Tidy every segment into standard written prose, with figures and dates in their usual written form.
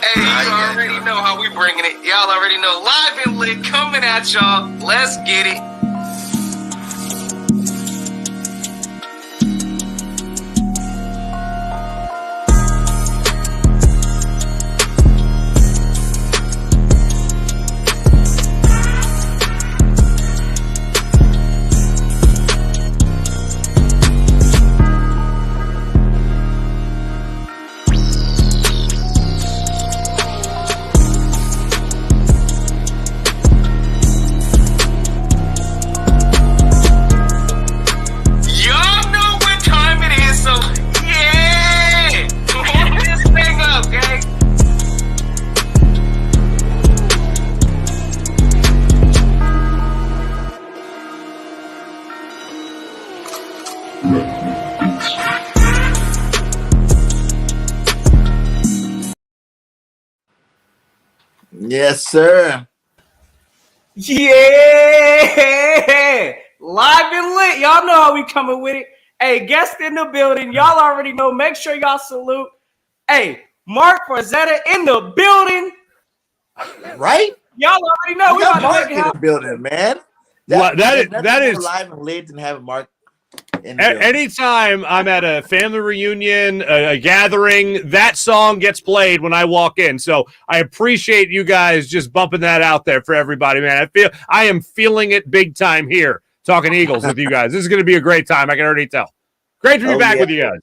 Hey, you already know how we bringing it. Y'all already know. Live and lit coming at y'all. Let's get it. Yes, sir. Yeah, live and lit. Y'all know how we coming with it. Hey, guest in the building. Y'all already know. Make sure y'all salute. Hey, MARC FARZETTA in the building. Right? Y'all already know. We got MARC in the building, man. That is live and lit and having MARC. Anytime I'm at a family reunion, a gathering, that song gets played when I walk in. So I appreciate you guys just bumping that out there for everybody, man. I am feeling it big time here, talking Eagles with you guys. This is going to be a great time. I can already tell. Great to be back with you guys.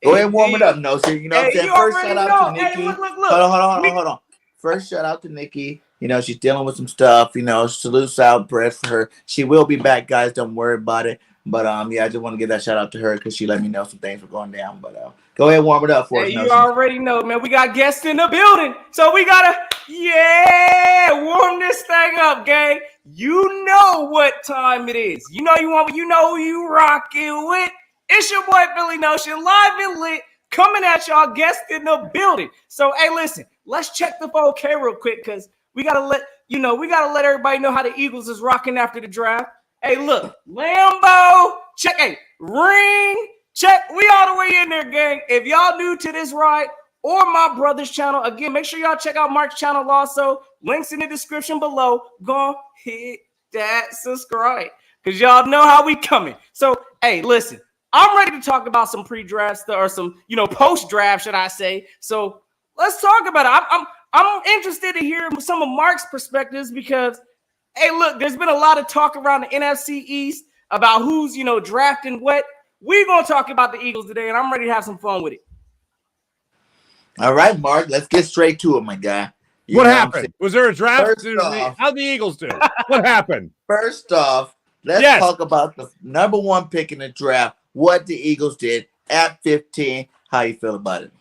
Go ahead and warm it up, no, so you know what I'm saying? First shout out to Nikki. Look. Hold on. First shout out to Nikki. You know, she's dealing with some stuff. You know, salutes out, breath for her. She will be back, guys. Don't worry about it. But yeah, I just want to give that shout out to her because she let me know some things were going down. But go ahead and warm it up for us. You already know, man. We got guests in the building, so we gotta warm this thing up, gang. You know what time it is. You know who you rocking with. It's your boy Billy Notion, live and lit, coming at y'all. Guests in the building. So hey, listen, let's check the 4K real quick because we gotta let everybody know how the Eagles is rocking after the draft. Hey, look, Lambo, check, hey, ring, check. We all the way in there, gang. If y'all new to this ride or my brother's channel, again, make sure y'all check out Mark's channel also. Links in the description below. Go hit that subscribe because y'all know how we coming. So, hey, listen, I'm ready to talk about some pre-draft or some, post-draft, should I say. So let's talk about it. I'm interested to hear some of Mark's perspectives because hey, look, there's been a lot of talk around the NFC East about who's, drafting what. We're going to talk about the Eagles today, and I'm ready to have some fun with it. All right, Mark, let's get straight to it, my guy. What happened? Was there a draft? How'd the Eagles do? What happened? First off, let's talk about the number one pick in the draft, what the Eagles did at 15. How you feel about it?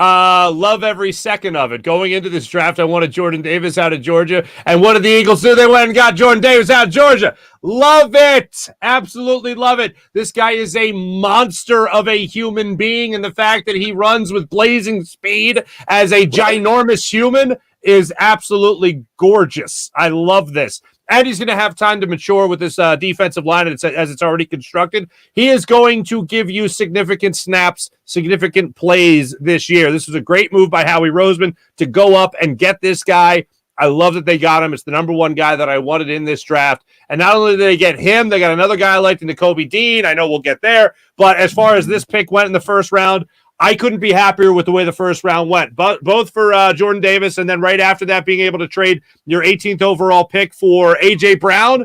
Love every second of it. Going into this draft, I wanted Jordan Davis out of Georgia. And what did the Eagles do? They went and got Jordan Davis out of Georgia. Love it. Absolutely love it. This guy is a monster of a human being, and the fact that he runs with blazing speed as a ginormous human is absolutely gorgeous. I love this. And he's going to have time to mature with this defensive line as it's already constructed. He is going to give you significant snaps, significant plays this year. This was a great move by Howie Roseman to go up and get this guy. I love that they got him. It's the number one guy that I wanted in this draft. And not only did they get him, they got another guy I liked in Kobe Dean. I know we'll get there. But as far as this pick went in the first round, I couldn't be happier with the way the first round went, but both for Jordan Davis and then right after that being able to trade your 18th overall pick for A.J. Brown.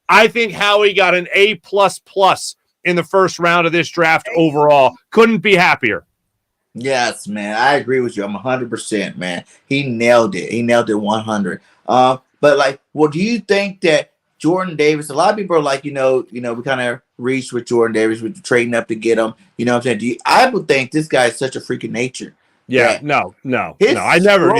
I think Howie got an A++ in the first round of this draft overall. Couldn't be happier. Yes, man. I agree with you. I'm 100%, man. He nailed it. He nailed it 100. But do you think that Jordan Davis, a lot of people are like, we kind of reached with Jordan Davis with trading up to get him. You know what I'm saying? I would think this guy is such a freaking nature. Yeah, no. I never,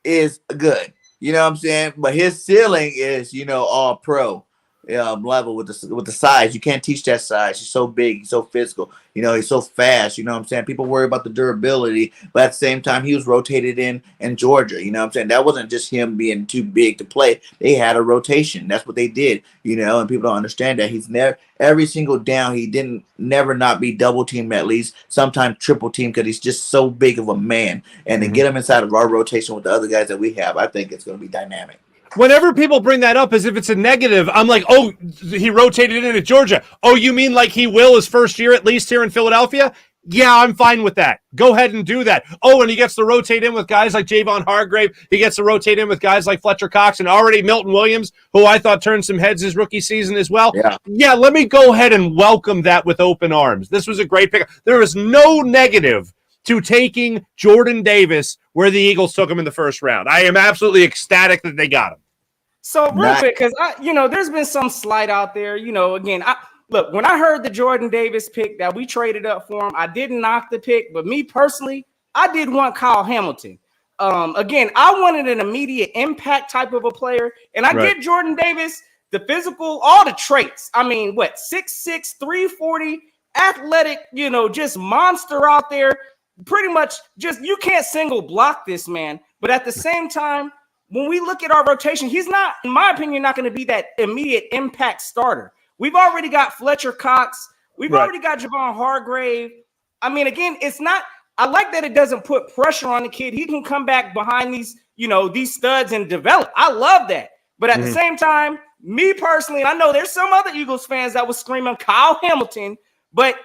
is good. You know what I'm saying? But his ceiling is, all pro. level with the size. You can't teach that size. He's so big, he's so physical. You know, he's so fast. You know what I'm saying? People worry about the durability, but at the same time, he was rotated in Georgia. You know what I'm saying? That wasn't just him being too big to play. They had a rotation. That's what they did. You know, and people don't understand that. He's never every single down. He didn't never not be double teamed, at least sometimes triple teamed, because he's just so big of a man. And to get him inside of our rotation with the other guys that we have, I think it's going to be dynamic. Whenever people bring that up as if it's a negative, I'm like, oh, he rotated in at Georgia. Oh, you mean like he will his first year at least here in Philadelphia? Yeah, I'm fine with that. Go ahead and do that. Oh, and he gets to rotate in with guys like Javon Hargrave. He gets to rotate in with guys like Fletcher Cox and already Milton Williams, who I thought turned some heads his rookie season as well. Yeah, let me go ahead and welcome that with open arms. This was a great pick. There is no negative to taking Jordan Davis where the Eagles took him in the first round. I am absolutely ecstatic that they got him. So real quick, because there's been some slight out there. Again, look, when I heard the Jordan Davis pick that we traded up for him, I didn't knock the pick, but me personally, I did want Kyle Hamilton. Again, I wanted an immediate impact type of a player, and I get Jordan Davis, the physical, all the traits. I mean, 6'6", 340, athletic, just monster out there. Pretty much just, you can't single block this man, but at the same time, when we look at our rotation, he's not, in my opinion, not going to be that immediate impact starter. We've already got Fletcher Cox. We've already got Javon Hargrave. I mean, again, it's not, I like that it doesn't put pressure on the kid. He can come back behind these, these studs and develop. I love that. But at the same time, me personally, I know there's some other Eagles fans that was screaming Kyle Hamilton, but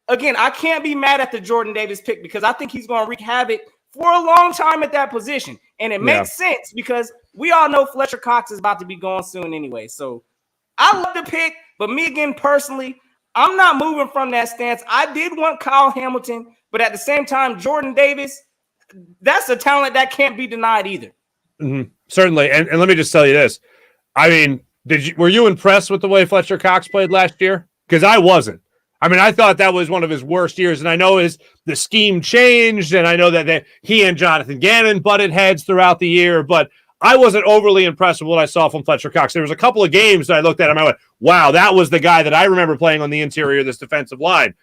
again, I can't be mad at the Jordan Davis pick because I think he's going to wreak havoc for a long time at that position. And it makes sense because we all know Fletcher Cox is about to be gone soon anyway. So I love the pick, but me again, personally, I'm not moving from that stance. I did want Kyle Hamilton, but at the same time, Jordan Davis, that's a talent that can't be denied either. Certainly. And let me just tell you this. I mean, were you impressed with the way Fletcher Cox played last year? Because I wasn't. I mean, I thought that was one of his worst years, and I know the scheme changed, and I know that he and Jonathan Gannon butted heads throughout the year, but I wasn't overly impressed with what I saw from Fletcher Cox. There was a couple of games that I looked at and I went, wow, that was the guy that I remember playing on the interior of this defensive line.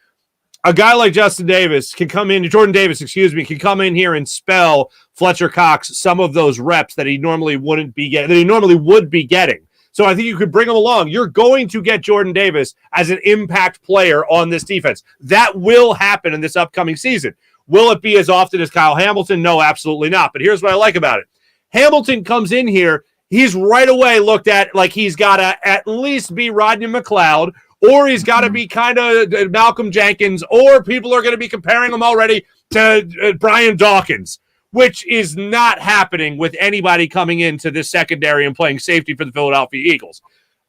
A guy like Jordan Davis, can come in here and spell Fletcher Cox some of those reps that he normally would be getting. So I think you could bring him along. You're going to get Jordan Davis as an impact player on this defense. That will happen in this upcoming season. Will it be as often as Kyle Hamilton? No, absolutely not. But here's what I like about it. Hamilton comes in here. He's right away looked at like he's got to at least be Rodney McLeod, or he's got to be kind of Malcolm Jenkins, or people are going to be comparing him already to Brian Dawkins, which is not happening with anybody coming into this secondary and playing safety for the Philadelphia Eagles.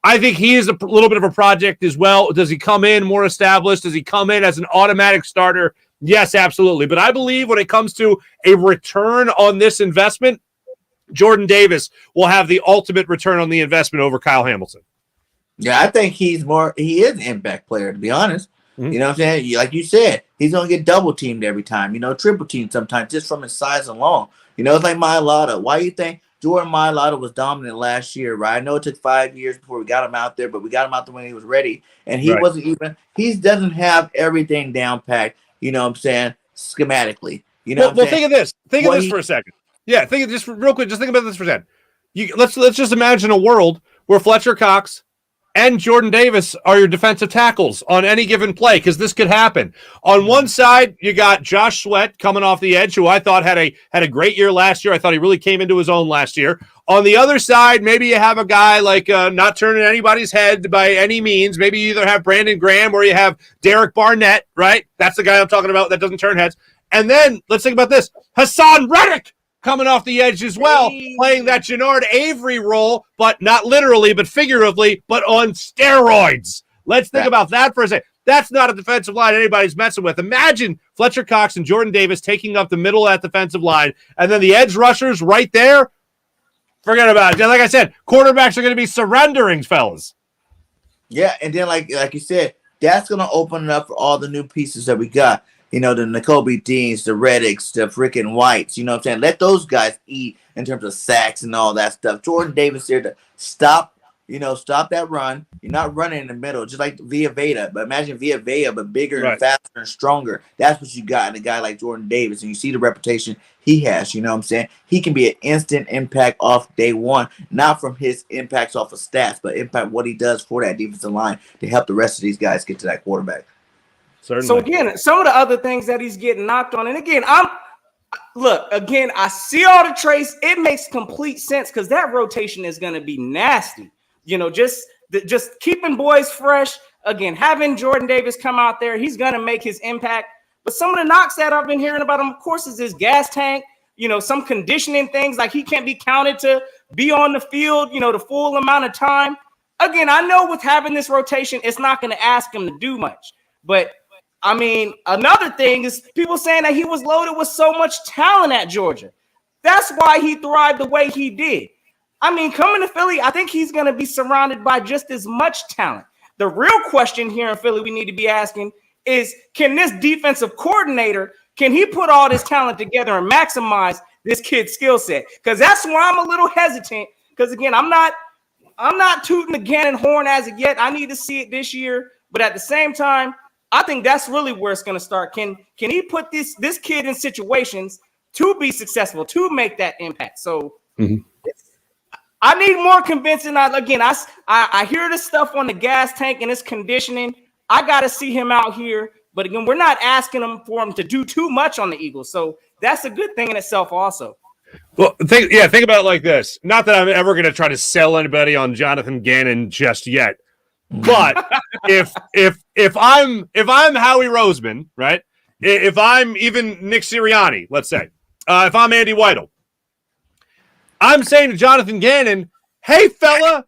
I think he is a little bit of a project as well. Does he come in more established? Does he come in as an automatic starter? Yes, absolutely. But I believe when it comes to a return on this investment, Jordan Davis will have the ultimate return on the investment over Kyle Hamilton. Yeah, I think he is an impact player, to be honest. You know what I'm saying? Like you said, he's going to get double teamed every time, triple teamed sometimes just from his size alone. It's like Mailata. Why do you think Jordan Mailata was dominant last year, right? I know it took 5 years before we got him out there, but we got him out there when he was ready. And he wasn't even, he doesn't have everything down packed, schematically. Well, think of this. Think of this for a second. Yeah, think of just real quick. Just think about this for a second. Let's just imagine a world where Fletcher Cox and Jordan Davis are your defensive tackles on any given play, because this could happen. On one side, you got Josh Sweat coming off the edge, who I thought had a great year last year. I thought he really came into his own last year. On the other side, maybe you have a guy like not turning anybody's head by any means. Maybe you either have Brandon Graham or you have Derek Barnett, right? That's the guy I'm talking about that doesn't turn heads. And then let's think about this. Hassan Reddick coming off the edge as well, playing that Jannard Avery role, but not literally, but figuratively, but on steroids. Let's think about that for a second. That's not a defensive line anybody's messing with. Imagine Fletcher Cox and Jordan Davis taking up the middle of that defensive line, and then the edge rushers right there, forget about it. Like I said, quarterbacks are going to be surrendering, fellas. Yeah, and then like you said, that's going to open it up for all the new pieces that we got. The Nakobe Deans, the Reddicks, the freaking Whites, you know what I'm saying? Let those guys eat in terms of sacks and all that stuff. Jordan Davis there to stop stop that run. You're not running in the middle, just like Via Veda. But imagine Via Veda, but bigger and faster and stronger. That's what you got in a guy like Jordan Davis. And you see the reputation he has. You know what I'm saying? He can be an instant impact off day one, not from his impacts off of stats, but impact what he does for that defensive line to help the rest of these guys get to that quarterback. Certainly. So again, some of the other things that he's getting knocked on, and again, I see all the traits. It makes complete sense because that rotation is going to be nasty. Just keeping boys fresh. Again, having Jordan Davis come out there, he's going to make his impact. But some of the knocks that I've been hearing about him, of course, is his gas tank. Some conditioning things, like he can't be counted to be on the field, the full amount of time. Again, I know with having this rotation, it's not going to ask him to do much. But I mean, another thing is people saying that he was loaded with so much talent at Georgia. That's why he thrived the way he did. I mean, coming to Philly, I think he's going to be surrounded by just as much talent. The real question here in Philly we need to be asking is, can this defensive coordinator, can he put all this talent together and maximize this kid's skill set? Because that's why I'm a little hesitant. Because again, I'm not tooting the Gannon horn as of yet. I need to see it this year. But at the same time, I think that's really where it's going to start. Can he put this kid in situations to be successful, to make that impact? So I need more convincing. I hear the stuff on the gas tank and his conditioning. I got to see him out here. But again, we're not asking him for him to do too much on the Eagles. So that's a good thing in itself also. Well, think about it like this. Not that I'm ever going to try to sell anybody on Jonathan Gannon just yet. But if I'm Howie Roseman, right? If I'm even Nick Sirianni, let's say, if I'm Andy Weidel, I'm saying to Jonathan Gannon, hey, fella,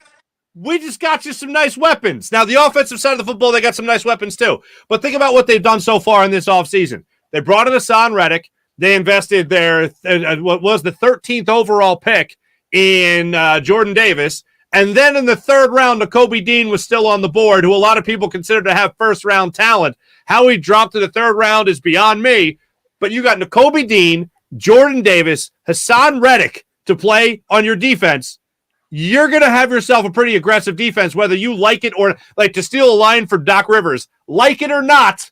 we just got you some nice weapons. Now, the offensive side of the football, they got some nice weapons too. But think about what they've done so far in this offseason. They brought in Hassan Reddick. They invested their what was the 13th overall pick in Jordan Davis. And then in the third round, Nakobe Dean was still on the board, who a lot of people consider to have first-round talent. How he dropped to the third round is beyond me. But you got Nakobe Dean, Jordan Davis, Hassan Reddick to play on your defense. You're going to have yourself a pretty aggressive defense, whether you like it or, like, to steal a line from Doc Rivers, like it or not,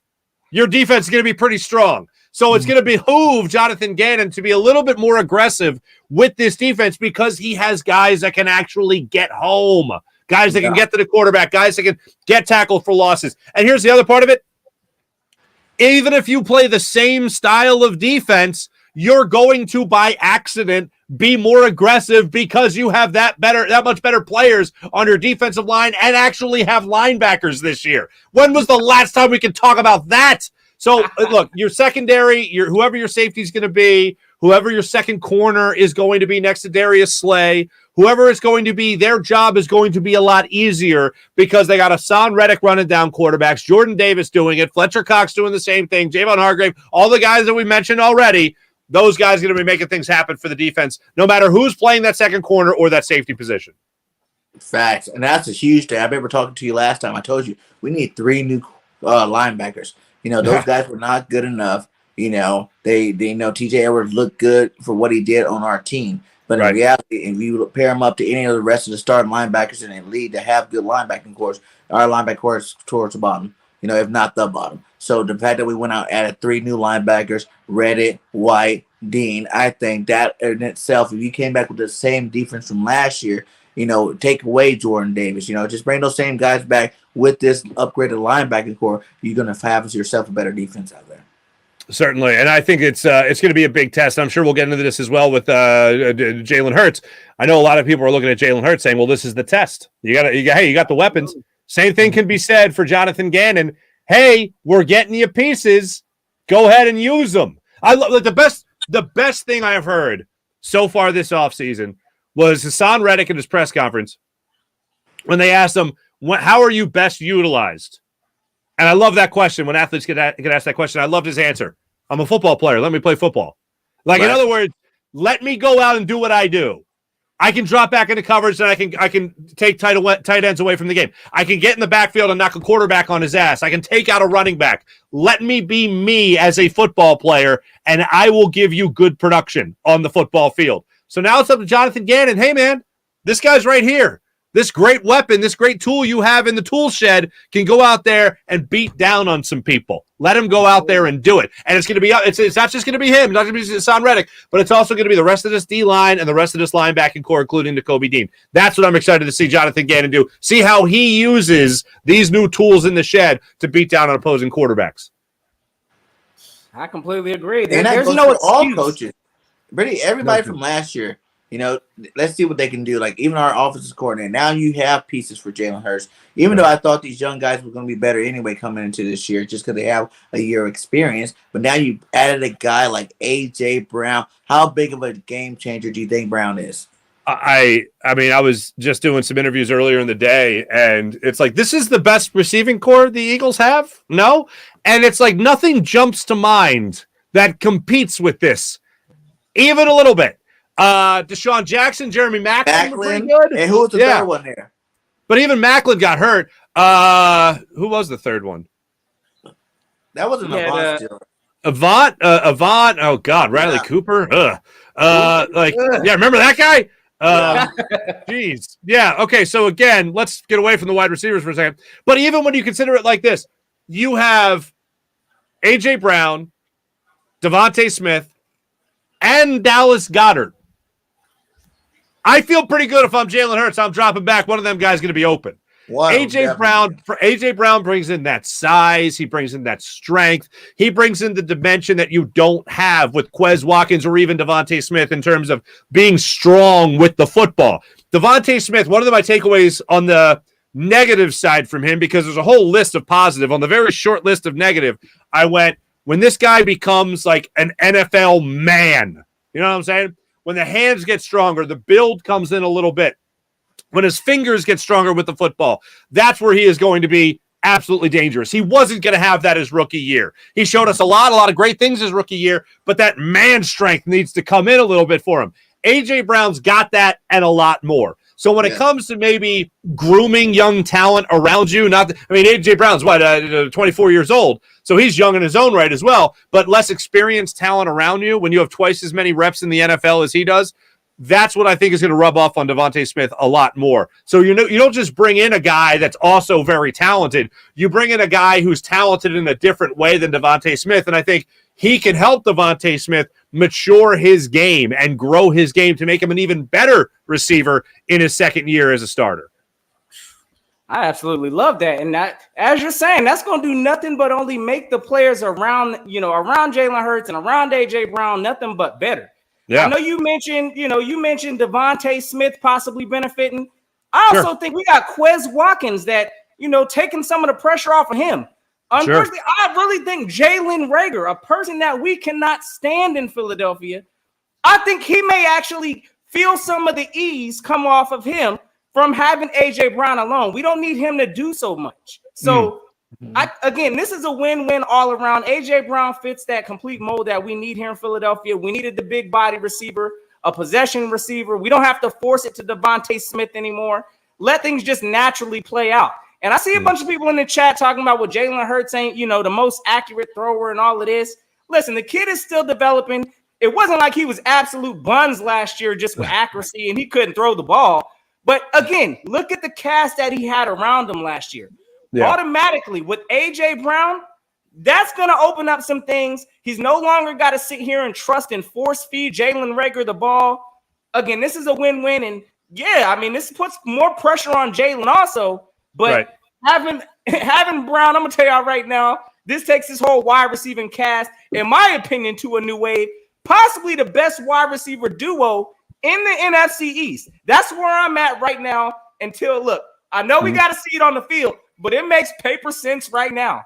your defense is going to be pretty strong. So it's going to behoove Jonathan Gannon to be a little bit more aggressive with this defense because he has guys that can actually get home, guys that can get to the quarterback, guys that can get tackled for losses. And here's the other part of it. Even if you play the same style of defense, you're going to, by accident, be more aggressive because you have that much better players on your defensive line and actually have linebackers this year. When was the last time we could talk about that? So, look, your secondary, whoever your safety is going to be, whoever your second corner is going to be next to Darius Slay, whoever it's going to be, their job is going to be a lot easier because they got Hassan Reddick running down quarterbacks, Jordan Davis doing it, Fletcher Cox doing the same thing, Javon Hargrave, all the guys that we mentioned already. Those guys are going to be making things happen for the defense, no matter who's playing that second corner or that safety position. Facts. And that's a huge thing. I remember talking to you last time. I told you we need 3 new linebackers. Those guys were not good enough. They TJ Edwards looked good for what he did on our team. But in reality, if you pair him up to any of the rest of the starting linebackers in the league that have good linebacking cores, our linebacker core is towards the bottom, if not the bottom. So the fact that we went out and added 3 new linebackers, Reddick, White, Dean, I think that in itself, if you came back with the same defense from last year, take away Jordan Davis, just bring those same guys back with this upgraded linebacking core, you're going to have yourself a better defense out there. Certainly, and I think it's going to be a big test. I'm sure we'll get into this as well with Jalen Hurts. I know a lot of people are looking at Jalen Hurts saying, well, this is the test. You got the weapons. Same thing can be said for Jonathan Gannon. Hey, we're getting you pieces. Go ahead and use them. I love the best thing I have heard so far this offseason was Hassan Reddick in his press conference when they asked him, how are you best utilized? And I love that question when athletes get asked that question. I loved his answer. I'm a football player. Let me play football. In other words, let me go out and do what I do. I can drop back into coverage and I can take tight ends away from the game. I can get in the backfield and knock a quarterback on his ass. I can take out a running back. Let me be me as a football player, and I will give you good production on the football field. So now it's up to Jonathan Gannon. Hey, man, this guy's right here. this great weapon, this great tool you have in the tool shed can go out there and beat down on some people. Let him go out there and do it. And it's going to be, it's not just going to be him, not going to be Hassan Reddick, but it's also going to be the rest of this D-line and the rest of this linebacking core, including Nakobe Dean. That's what I'm excited to see Jonathan Gannon do. See how he uses these new tools in the shed to beat down on opposing quarterbacks. I completely agree. And There's goes no for all excuse. coaches. Really, everybody from last year, you know, let's see what they can do. Like, even our offensive coordinator, now you have pieces for Jalen Hurts. Even though I thought these young guys were going to be better anyway coming into this year just because they have a year of experience. But now you added a guy like A.J. Brown. How big of a game changer do you think Brown is? I mean, I was just doing some interviews earlier in the day, and it's like, this is the best receiving core the Eagles have? No? And it's like nothing jumps to mind that competes with this, even a little bit. Deshaun Jackson, Jeremy Maclin were pretty good. And who was the third one there? But even Maclin got hurt. Who was the third one? That wasn't Avant still. Avant. Oh God, Riley Cooper. Yeah, remember that guy? Jeez. Yeah. Okay. So again, let's get away from the wide receivers for a second. But even when you consider it like this, you have A.J. Brown, Devontae Smith, and Dallas Goedert. I feel pretty good if I'm Jalen Hurts. I'm dropping back. One of them guys going to be open. AJ Brown brings in that size. He brings in that strength. He brings in the dimension that you don't have with Quez Watkins or even Devontae Smith in terms of being strong with the football. Devontae Smith, one of my takeaways on the negative side from him, because there's a whole list of positive. On the very short list of negative, I went, when this guy becomes like an NFL man, you know what I'm saying? When the hands get stronger, the build comes in a little bit. When his fingers get stronger with the football, that's where he is going to be absolutely dangerous. He wasn't going to have that his rookie year. He showed us a lot of great things his rookie year, but that man strength needs to come in a little bit for him. A.J. Brown's got that and a lot more. So when it comes to maybe grooming young talent around you, A.J. Brown's 24 years old, so he's young in his own right as well, but less experienced talent around you when you have twice as many reps in the NFL as he does. That's what I think is going to rub off on Devontae Smith a lot more. So you don't just bring in a guy that's also very talented. You bring in a guy who's talented in a different way than Devontae Smith, and I think he can help Devontae Smith mature his game and grow his game to make him an even better receiver in his second year as a starter. I absolutely love that. And that, as you're saying, that's going to do nothing but only make the players around Jalen Hurts and around A.J. Brown nothing but better. Yeah. I know you mentioned Devontae Smith possibly benefiting. I also think we got Quez Watkins that, taking some of the pressure off of him. Unfortunately, I really think Jalen Reagor, a person that we cannot stand in Philadelphia, I think he may actually feel some of the ease come off of him from having A.J. Brown alone. We don't need him to do so much. So, again, this is a win-win all around. A.J. Brown fits that complete mold that we need here in Philadelphia. We needed the big body receiver, a possession receiver. We don't have to force it to Devontae Smith anymore. Let things just naturally play out. And I see a bunch of people in the chat talking about what Jalen Hurts ain't, the most accurate thrower and all of this. Listen, the kid is still developing. It wasn't like he was absolute buns last year just with accuracy and he couldn't throw the ball. But again, look at the cast that he had around him last year. Yeah. Automatically with A.J. Brown, that's going to open up some things. He's no longer got to sit here and trust and force feed Jalen Reagor the ball. Again, this is a win-win. And this puts more pressure on Jalen also. But having Brown, I'm going to tell y'all right now, this takes this whole wide receiving cast, in my opinion, to a new wave. Possibly the best wide receiver duo in the NFC East. That's where I'm at right now until, look, I know we got to see it on the field, but it makes paper sense right now.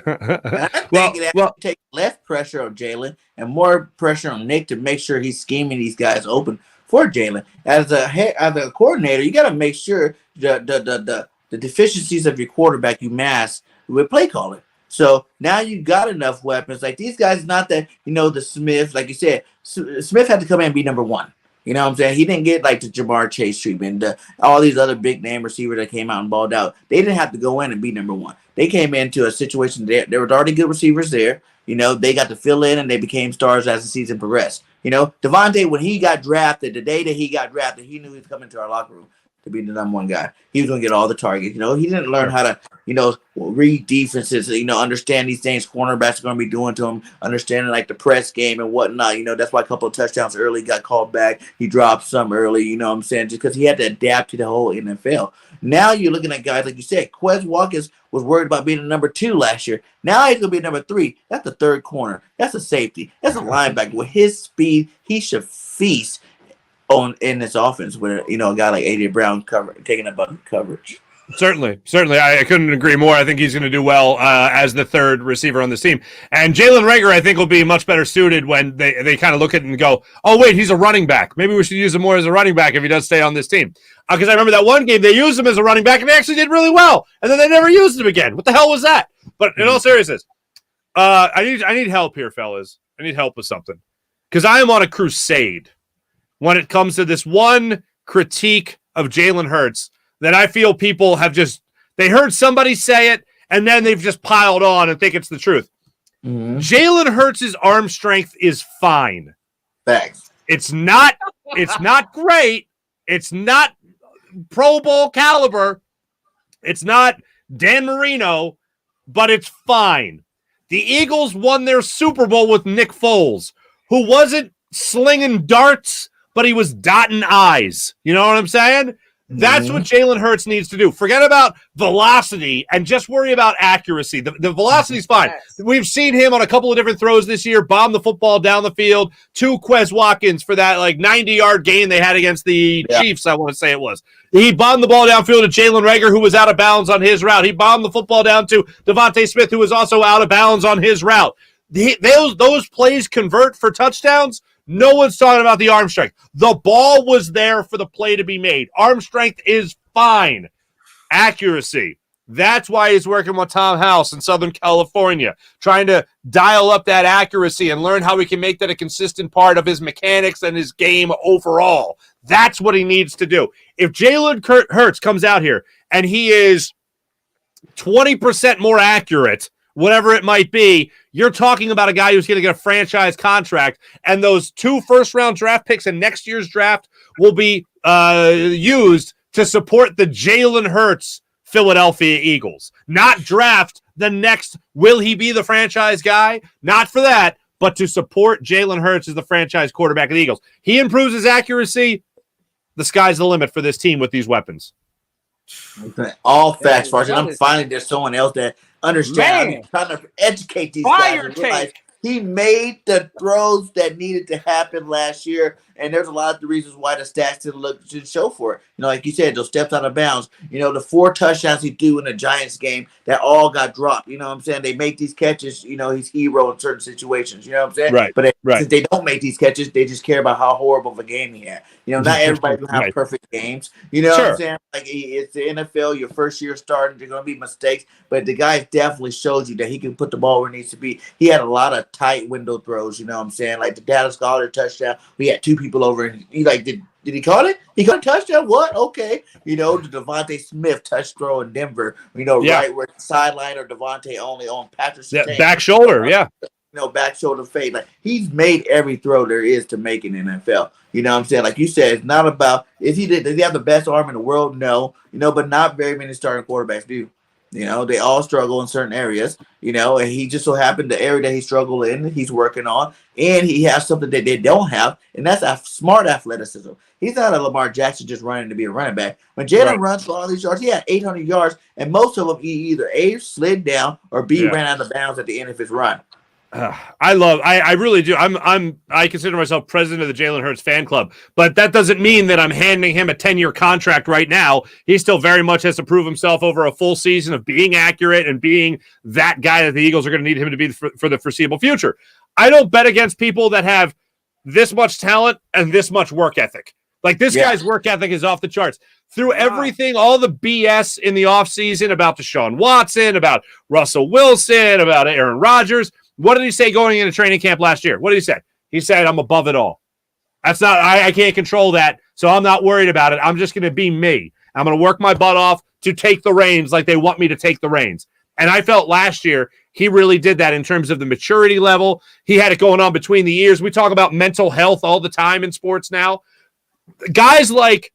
I think it takes less pressure on Jalen and more pressure on Nick to make sure he's scheming these guys open for Jalen. As a coordinator, you got to make sure the deficiencies of your quarterback you mask with play calling. So now you got enough weapons. Like these guys, not that, the Smith, like you said, Smith had to come in and be number one. You know what I'm saying? He didn't get like the Jamar Chase treatment, all these other big name receivers that came out and balled out. They didn't have to go in and be number one. They came into a situation there were already good receivers there. They got to fill in and they became stars as the season progressed. Devontae, when he got drafted, the day that he got drafted, he knew he was coming to our locker room. to be the number one guy. He was going to get all the targets. You know, he didn't learn how to, you know, read defenses, you know, understand these things cornerbacks are going to be doing to him, understanding like the press game and whatnot. You know, that's why a couple of touchdowns early got called back. He dropped some early, you know what I'm saying, just because he had to adapt to the whole NFL. Now you're looking at guys, like you said, Quez Watkins was worried about being a number 2 last year. Now he's going to be number 3. That's the third corner. That's a safety. That's a linebacker. With his speed, he should feast in this offense with, you know, a guy like A.J. Brown taking up coverage. Certainly. I couldn't agree more. I think he's going to do well as the third receiver on this team. And Jalen Reagor, I think, will be much better suited when they kind of look at it and go, oh, wait, he's a running back. Maybe we should use him more as a running back if he does stay on this team. Because I remember that one game, they used him as a running back, and they actually did really well. And then they never used him again. What the hell was that? But in all seriousness, I need help here, fellas. I need help with something. Because I am on a crusade when it comes to this one critique of Jalen Hurts that I feel people have they heard somebody say it, and then they've just piled on and think it's the truth. Mm-hmm. Jalen Hurts' arm strength is fine. Thanks. It's not great. It's not Pro Bowl caliber. It's not Dan Marino, but it's fine. The Eagles won their Super Bowl with Nick Foles, who wasn't slinging darts, but he was dotting I's. You know what I'm saying? That's what Jalen Hurts needs to do. Forget about velocity and just worry about accuracy. The velocity's fine. We've seen him on a couple of different throws this year, bomb the football down the field to Quez Watkins for that like 90-yard gain they had against the Chiefs, I want to say it was. He bombed the ball downfield to Jalen Reagor, who was out of bounds on his route. He bombed the football down to Devontae Smith, who was also out of bounds on his route. Those plays convert for touchdowns. No one's talking about the arm strength. The ball was there for the play to be made. Arm strength is fine. Accuracy. That's why he's working with Tom House in Southern California, trying to dial up that accuracy and learn how he can make that a consistent part of his mechanics and his game overall. That's what he needs to do. If Jalen Hurts comes out here and he is 20% more accurate, whatever it might be, you're talking about a guy who's going to get a franchise contract, and those 2 first-round draft picks in next year's draft will be used to support the Jalen Hurts Philadelphia Eagles. Not draft the next, will he be the franchise guy? Not for that, but to support Jalen Hurts as the franchise quarterback of the Eagles. He improves his accuracy, the sky's the limit for this team with these weapons. Okay. All facts, Farzetta. I'm finally there's someone else that understands. I'm trying to educate these guys and realize he made the throws that needed to happen last year, and there's a lot of the reasons why the stats didn't show for it. You know, like you said, those steps out of bounds. You know, the 4 touchdowns he threw in the Giants game that all got dropped. You know what I'm saying? They make these catches. You know, he's hero in certain situations. You know what I'm saying? Right. But since they don't make these catches, they just care about how horrible of a game he had. You know, not everybody will have perfect games. You know what I'm saying? Like, it's the NFL, your first year starting, there's going to be mistakes, but the guy definitely shows you that he can put the ball where it needs to be. He had a lot of tight window throws, you know what I'm saying? Like the Dallas Goddard touchdown, we had 2 people over, and he like, did he call it? He caught a touchdown? What? Okay. You know, the Devontae Smith touch throw in Denver, you know, right where the sideline or Devontae only on Patterson. Back shoulder, you know, back shoulder fade. Like, he's made every throw there is to make in the NFL. You know what I'm saying? Like you said, it's not about does he have the best arm in the world? No. You know, but not very many starting quarterbacks do. You know, they all struggle in certain areas, you know, and he just so happened the area that he struggled in, he's working on, and he has something that they don't have, and that's a smart athleticism. He's not a Lamar Jackson just running to be a running back. When Jalen runs for all these yards, he had 800 yards, and most of them he either A, slid down, or B, ran out of bounds at the end of his run. I really do. I consider myself president of the Jalen Hurts fan club, but that doesn't mean that I'm handing him a 10-year contract right now. He still very much has to prove himself over a full season of being accurate and being that guy that the Eagles are going to need him to be for the foreseeable future. I don't bet against people that have this much talent and this much work ethic. Like this guy's work ethic is off the charts. Through everything, all the BS in the offseason about Deshaun Watson, about Russell Wilson, about Aaron Rodgers. What did he say going into training camp last year? What did he say? He said, I'm above it all. That's not, I can't control that, so I'm not worried about it. I'm just going to be me. I'm going to work my butt off to take the reins like they want me to take the reins. And I felt last year he really did that in terms of the maturity level. He had it going on between the ears. We talk about mental health all the time in sports now. Guys like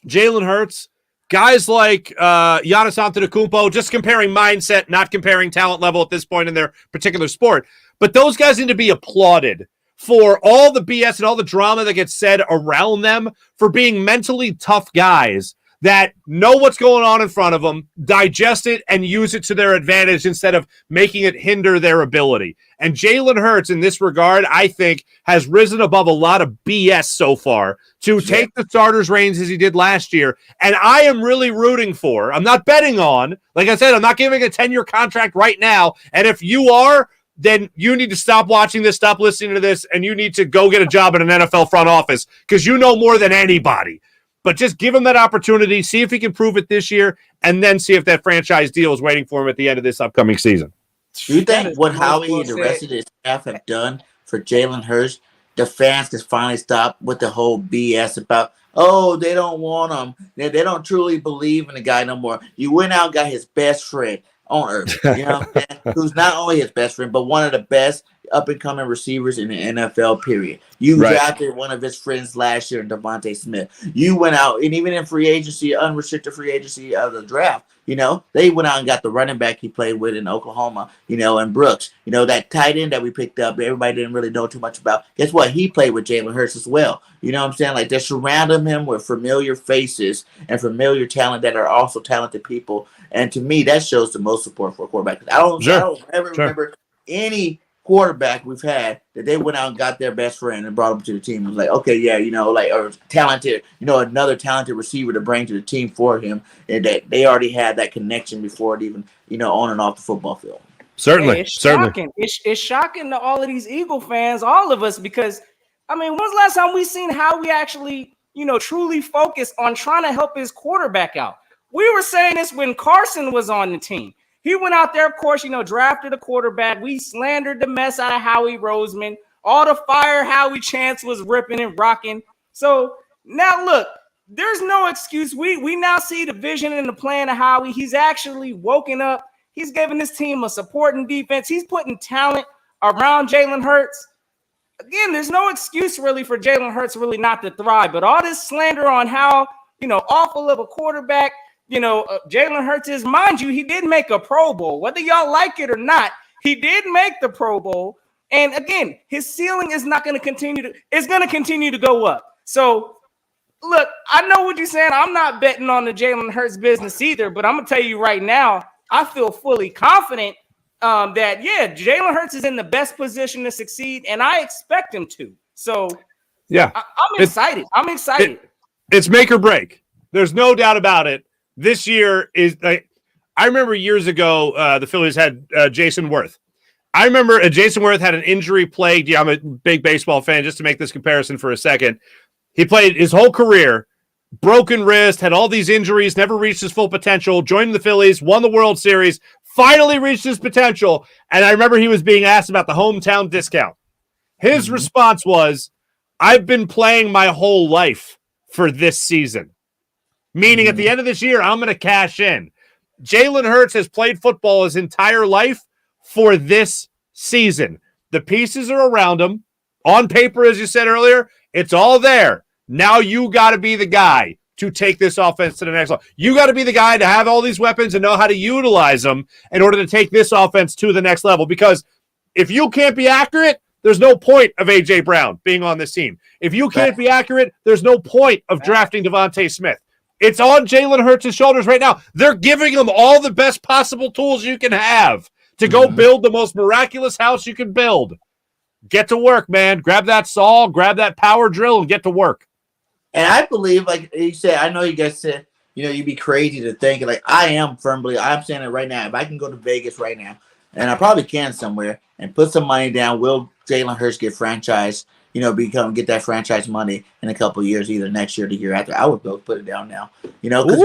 Jalen Hurts, guys like Giannis Antetokounmpo, just comparing mindset, not comparing talent level at this point in their particular sport. But those guys need to be applauded for all the BS and all the drama that gets said around them, for being mentally tough guys that know what's going on in front of them, digest it, and use it to their advantage instead of making it hinder their ability. And Jalen Hurts, in this regard, I think, has risen above a lot of BS so far to take the starter's reins as he did last year. And I am really rooting for, I'm not betting on, like I said, I'm not giving a 10-year contract right now. And if you are, then you need to stop watching this, stop listening to this, and you need to go get a job in an NFL front office because you know more than anybody. But just give him that opportunity, see if he can prove it this year, and then see if that franchise deal is waiting for him at the end of this upcoming season. Do you think what Howie and the rest of his staff have done for Jalen Hurts, the fans can finally stop with the whole BS about, oh, they don't want him. They don't truly believe in the guy no more. You went out and got his best friend on earth, you know what I'm saying? Who's not only his best friend, but one of the best up-and-coming receivers in the NFL, period. You drafted one of his friends last year, Devontae Smith. You went out, and even in free agency, unrestricted free agency of the draft, you know, they went out and got the running back he played with in Oklahoma, you know, and Brooks. You know, that tight end that we picked up, everybody didn't really know too much about. Guess what? He played with Jalen Hurts as well. You know what I'm saying? Like, they're surrounding him with familiar faces and familiar talent that are also talented people. And to me, that shows the most support for a quarterback. I don't ever remember any quarterback we've had that they went out and got their best friend and brought him to the team. It was like, okay, yeah, you know, like, or talented, you know, another talented receiver to bring to the team for him, and that they already had that connection before it even, you know, on and off the football field. Certainly, it's shocking. It's shocking to all of these Eagle fans, all of us, because I mean, when's the last time we seen how we actually, you know, truly focus on trying to help his quarterback out? We were saying this when Carson was on the team. He went out there, of course, you know, drafted a quarterback. We slandered the mess out of Howie Roseman. All the fire Howie chants was ripping and rocking. So now look, there's no excuse. We now see the vision and the plan of Howie. He's actually woken up. He's giving this team a supporting defense. He's putting talent around Jalen Hurts. Again, there's no excuse really for Jalen Hurts really not to thrive. But all this slander on how, you know, awful of a quarterback, you know, Jalen Hurts is, mind you, he did make a Pro Bowl. Whether y'all like it or not, he did make the Pro Bowl. And again, his ceiling is not going to continue to, it's going to continue to go up. So look, I know what you're saying. I'm not betting on the Jalen Hurts business either, but I'm going to tell you right now, I feel fully confident that, yeah, Jalen Hurts is in the best position to succeed, and I expect him to. So yeah, I'm excited. I'm excited. It's make or break. There's no doubt about it. This year is like, I remember years ago, the Phillies had Jason Worth. I remember Jason Worth had an injury plagued. Yeah, I'm a big baseball fan, just to make this comparison for a second. He played his whole career, broken wrist, had all these injuries, never reached his full potential, joined the Phillies, won the World Series, finally reached his potential. And I remember he was being asked about the hometown discount. His response was, I've been playing my whole life for this season. Meaning at the end of this year, I'm going to cash in. Jalen Hurts has played football his entire life for this season. The pieces are around him. On paper, as you said earlier, it's all there. Now you got to be the guy to take this offense to the next level. You got to be the guy to have all these weapons and know how to utilize them in order to take this offense to the next level. Because if you can't be accurate, there's no point of A.J. Brown being on this team. If you can't be accurate, there's no point of drafting Devontae Smith. It's on Jalen Hurts' shoulders right now. They're giving him all the best possible tools you can have to go build the most miraculous house you can build. Get to work, man. Grab that saw, grab that power drill, and get to work. And I believe, like you said, I know you guys said, you know, you'd be crazy to think, like, I'm saying it right now. If I can go to Vegas right now, and I probably can somewhere, and put some money down, will Jalen Hurts get franchised, you know, get that franchise money in a couple of years, either next year or the year after? I would go put it down now, you know, because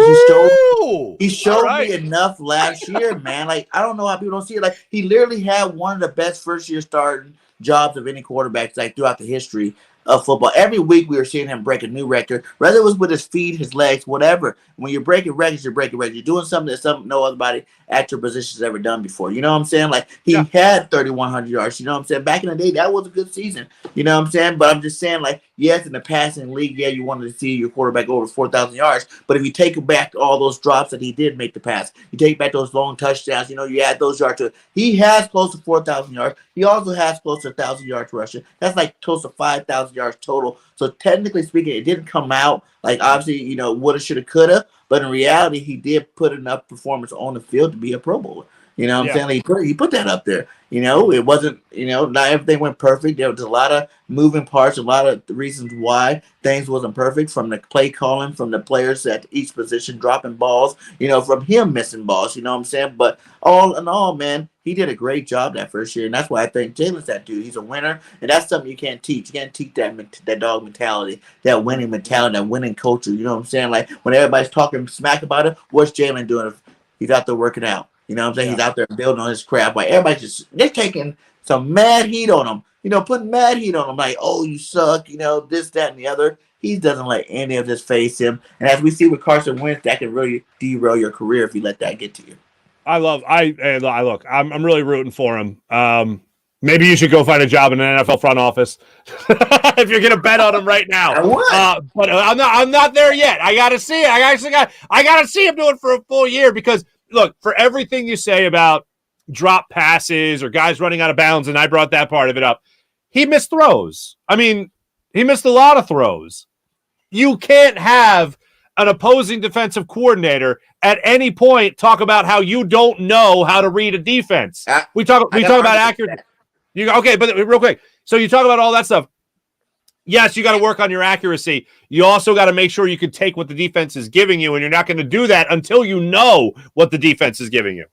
he showed me enough last year, man. Like, I don't know how people don't see it. Like, he literally had one of the best first-year starting jobs of any quarterback, like, throughout the history of football. Every week we were seeing him break a new record, whether it was with his feet, his legs, whatever. When you're breaking records, you're breaking records. You're doing something that no other body at your position has ever done before. You know what I'm saying? Like, he had 3,100 yards. You know what I'm saying? Back in the day, that was a good season. You know what I'm saying? But I'm just saying, like, yes, in the passing league, yeah, you wanted to see your quarterback over 4,000 yards. But if you take back all those drops that he did make the pass, you take back those long touchdowns, you add those yards to it. He has close to 4,000 yards. He also has close to 1,000 yards rushing. That's like close to 5,000 yards total. So technically speaking, it didn't come out like obviously, woulda, shoulda, coulda. But in reality, he did put enough performance on the field to be a Pro Bowler. You know what I'm saying? He put that up there. It wasn't, not everything went perfect. There was a lot of moving parts, a lot of reasons why things wasn't perfect, from the play calling, from the players at each position dropping balls, from him missing balls, you know what I'm saying? But all in all, man, he did a great job that first year. And that's why I think Jalen's that dude. He's a winner. And that's something you can't teach. You can't teach that dog mentality, that winning mentality, that winning culture. You know what I'm saying? Like when everybody's talking smack about it, what's Jalen doing? He's out there working out. You know what I'm saying? He's out there building on his craft. Like everybody's they're taking some mad heat on him. Putting mad heat on him. Like, oh, you suck. This, that, and the other. He doesn't let any of this face him. And as we see with Carson Wentz, that can really derail your career if you let that get to you. Look, I'm really rooting for him. Maybe you should go find a job in an NFL front office if you're gonna bet on him right now. But I'm not there yet. I gotta see it. I gotta see him do it for a full year because. Look, for everything you say about drop passes or guys running out of bounds, and I brought that part of it up, he missed throws. I mean, he missed a lot of throws. You can't have an opposing defensive coordinator at any point talk about how you don't know how to read a defense. We talk about accuracy. Okay, but real quick. So you talk about all that stuff. Yes, you got to work on your accuracy. You also got to make sure you can take what the defense is giving you, and you're not going to do that until you know what the defense is giving you.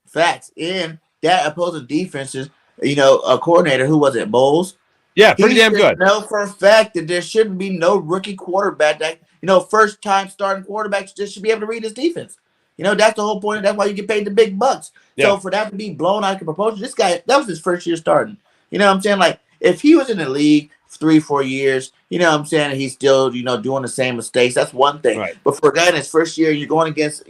Facts. And that opposing defenses, a coordinator, who was it, Bowles? Yeah, pretty damn good. Know for a fact that there shouldn't be no rookie quarterback that, first-time starting quarterbacks just should be able to read his defense. That's the whole point. That's why you get paid the big bucks. Yeah. So for that to be blown out of proportion, this guy, that was his first year starting. You know what I'm saying? Like, if he was in the league 3-4 years, you know what I'm saying, he's still, doing the same mistakes, that's one thing. Right. But for a guy in his first year, you're going against,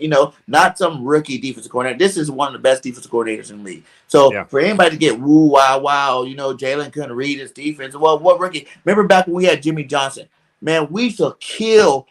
not some rookie defensive coordinator. This is one of the best defensive coordinators in the league. So for anybody to get wow, Jalen couldn't read his defense. Well, what rookie? Remember back when we had Jimmy Johnson? Man, we used to kill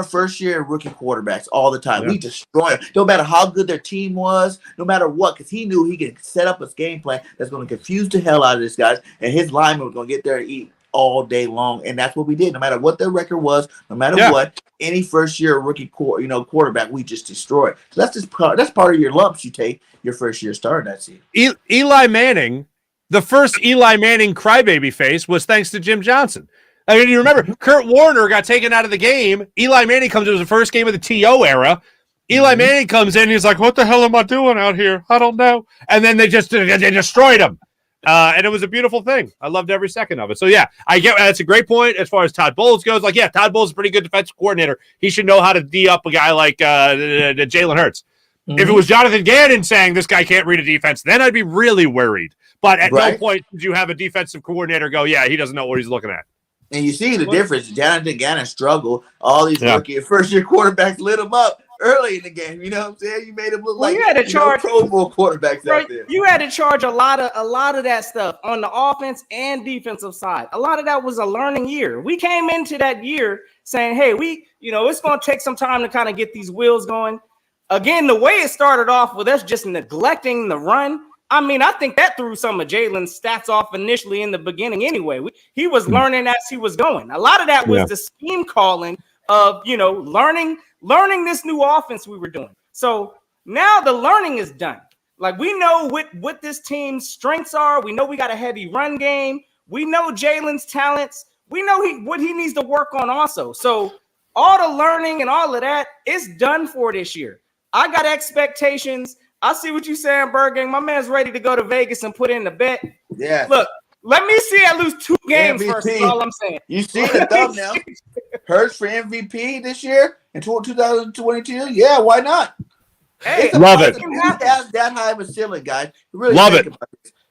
first-year rookie quarterbacks all the time. Yeah. We destroy them. No matter how good their team was, no matter what, because he knew he could set up a game plan that's going to confuse the hell out of this guys, and his lineman was going to get there and eat all day long, and that's what we did. No matter what their record was, no matter what, any first-year rookie quarterback, we just destroyed. So that's part of your lumps you take your first year starting that season. Eli Manning, the first Eli Manning crybaby face was thanks to Jim Johnson. I mean, you remember Kurt Warner got taken out of the game. Eli Manning comes into the first game of the TO era. Eli Manning comes in. He's like, "What the hell am I doing out here? I don't know." And then they destroyed him. And it was a beautiful thing. I loved every second of it. So, yeah, I get that's a great point as far as Todd Bowles goes. Like, yeah, Todd Bowles is a pretty good defensive coordinator. He should know how to D up a guy like Jalen Hurts. If it was Jonathan Gannon saying this guy can't read a defense, then I'd be really worried. But at no point did you have a defensive coordinator go, yeah, he doesn't know what he's looking at. And you see the difference. Jonathan Gannon struggled. All these rookie first-year quarterbacks lit him up early in the game. You know what I'm saying? You made him look like Pro Bowl quarterbacks out there. You had to charge a lot of that stuff on the offense and defensive side. A lot of that was a learning year. We came into that year saying, hey, it's going to take some time to kind of get these wheels going. Again, the way it started off with us just neglecting the run, I mean, I think that threw some of Jalen's stats off initially in the beginning anyway. He was learning as he was going. A lot of that was the scheme calling of, learning this new offense we were doing. So now the learning is done. Like, we know what this team's strengths are. We know we got a heavy run game. We know Jalen's talents. We know what he needs to work on also. So all the learning and all of that is done for this year. I got expectations. I see what you're saying, Bergang. My man's ready to go to Vegas and put in the bet. Yeah. Look, let me see I lose 2 games MVP. first. That's all I'm saying. You see the thumbnail. Hurts for MVP this year in 2022? Yeah, why not? Hey, love it. That high of a ceiling, guys. Really love it.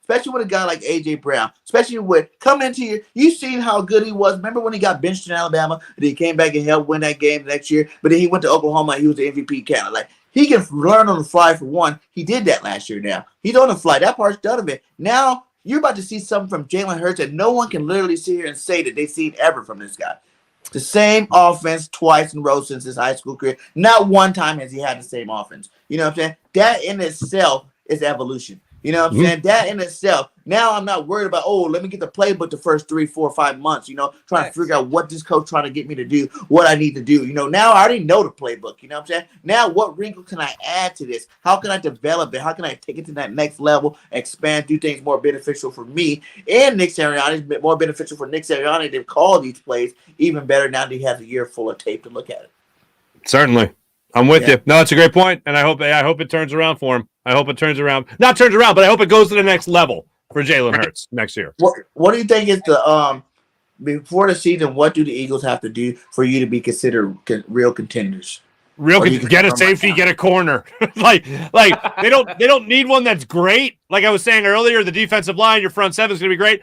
Especially with a guy like A.J. Brown. Especially with coming into you. You've seen how good he was. Remember when he got benched in Alabama and he came back and helped win that game next year? But then he went to Oklahoma and he was the MVP candidate. Like, he can learn on the fly for one. He did that last year now. He's on the fly. That part's done of it. Now You're about to see something from Jalen Hurts that no one can literally sit here and say that they've seen ever from this guy. The same offense twice in a row since his high school career. Not one time has he had the same offense. You know what I'm saying? That in itself is evolution. You know what I'm saying? That in itself. Now I'm not worried about, oh, let me get the playbook the first 3, 4, 5 months, you know, trying to figure out what this coach trying to get me to do, what I need to do. You know, now I already know the playbook. You know what I'm saying? Now what wrinkle can I add to this? How can I develop it? How can I take it to that next level, expand, do things more beneficial for me and Nick Sirianni, more beneficial for Nick Sirianni to call these plays even better now that he has a year full of tape to look at it. Certainly. I'm with you. No, it's a great point, and I hope it turns around for him. I hope it turns around. Not turns around, but I hope it goes to the next level for Jalen Hurts next year. What do you think is the before the season? What do the Eagles have to do for you to be considered real contenders? Get a safety, get a corner. like they don't need one that's great. Like I was saying earlier, the defensive line, your front seven is going to be great.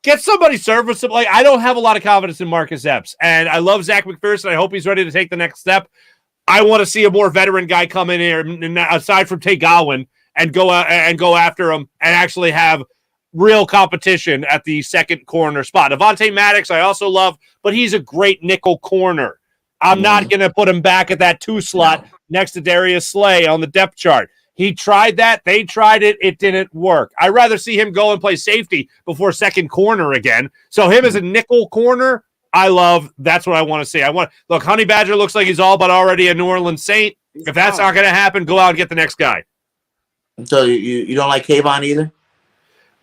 Get somebody serviceable. Like I don't have a lot of confidence in Marcus Epps, and I love Zach McPherson. I hope he's ready to take the next step. I want to see a more veteran guy come in here, aside from Tay Gowan, and go after him and actually have real competition at the second corner spot. Avonte Maddox, I also love, but he's a great nickel corner. I'm not going to put him back at that 2 slot next to Darius Slay on the depth chart. He tried that. They tried it. It didn't work. I'd rather see him go and play safety before second corner again. So him as a nickel corner, I love. That's what I want to see. Look, Honey Badger looks like he's all but already a New Orleans Saint. If that's not going to happen, go out and get the next guy. So you don't like Kayvon either?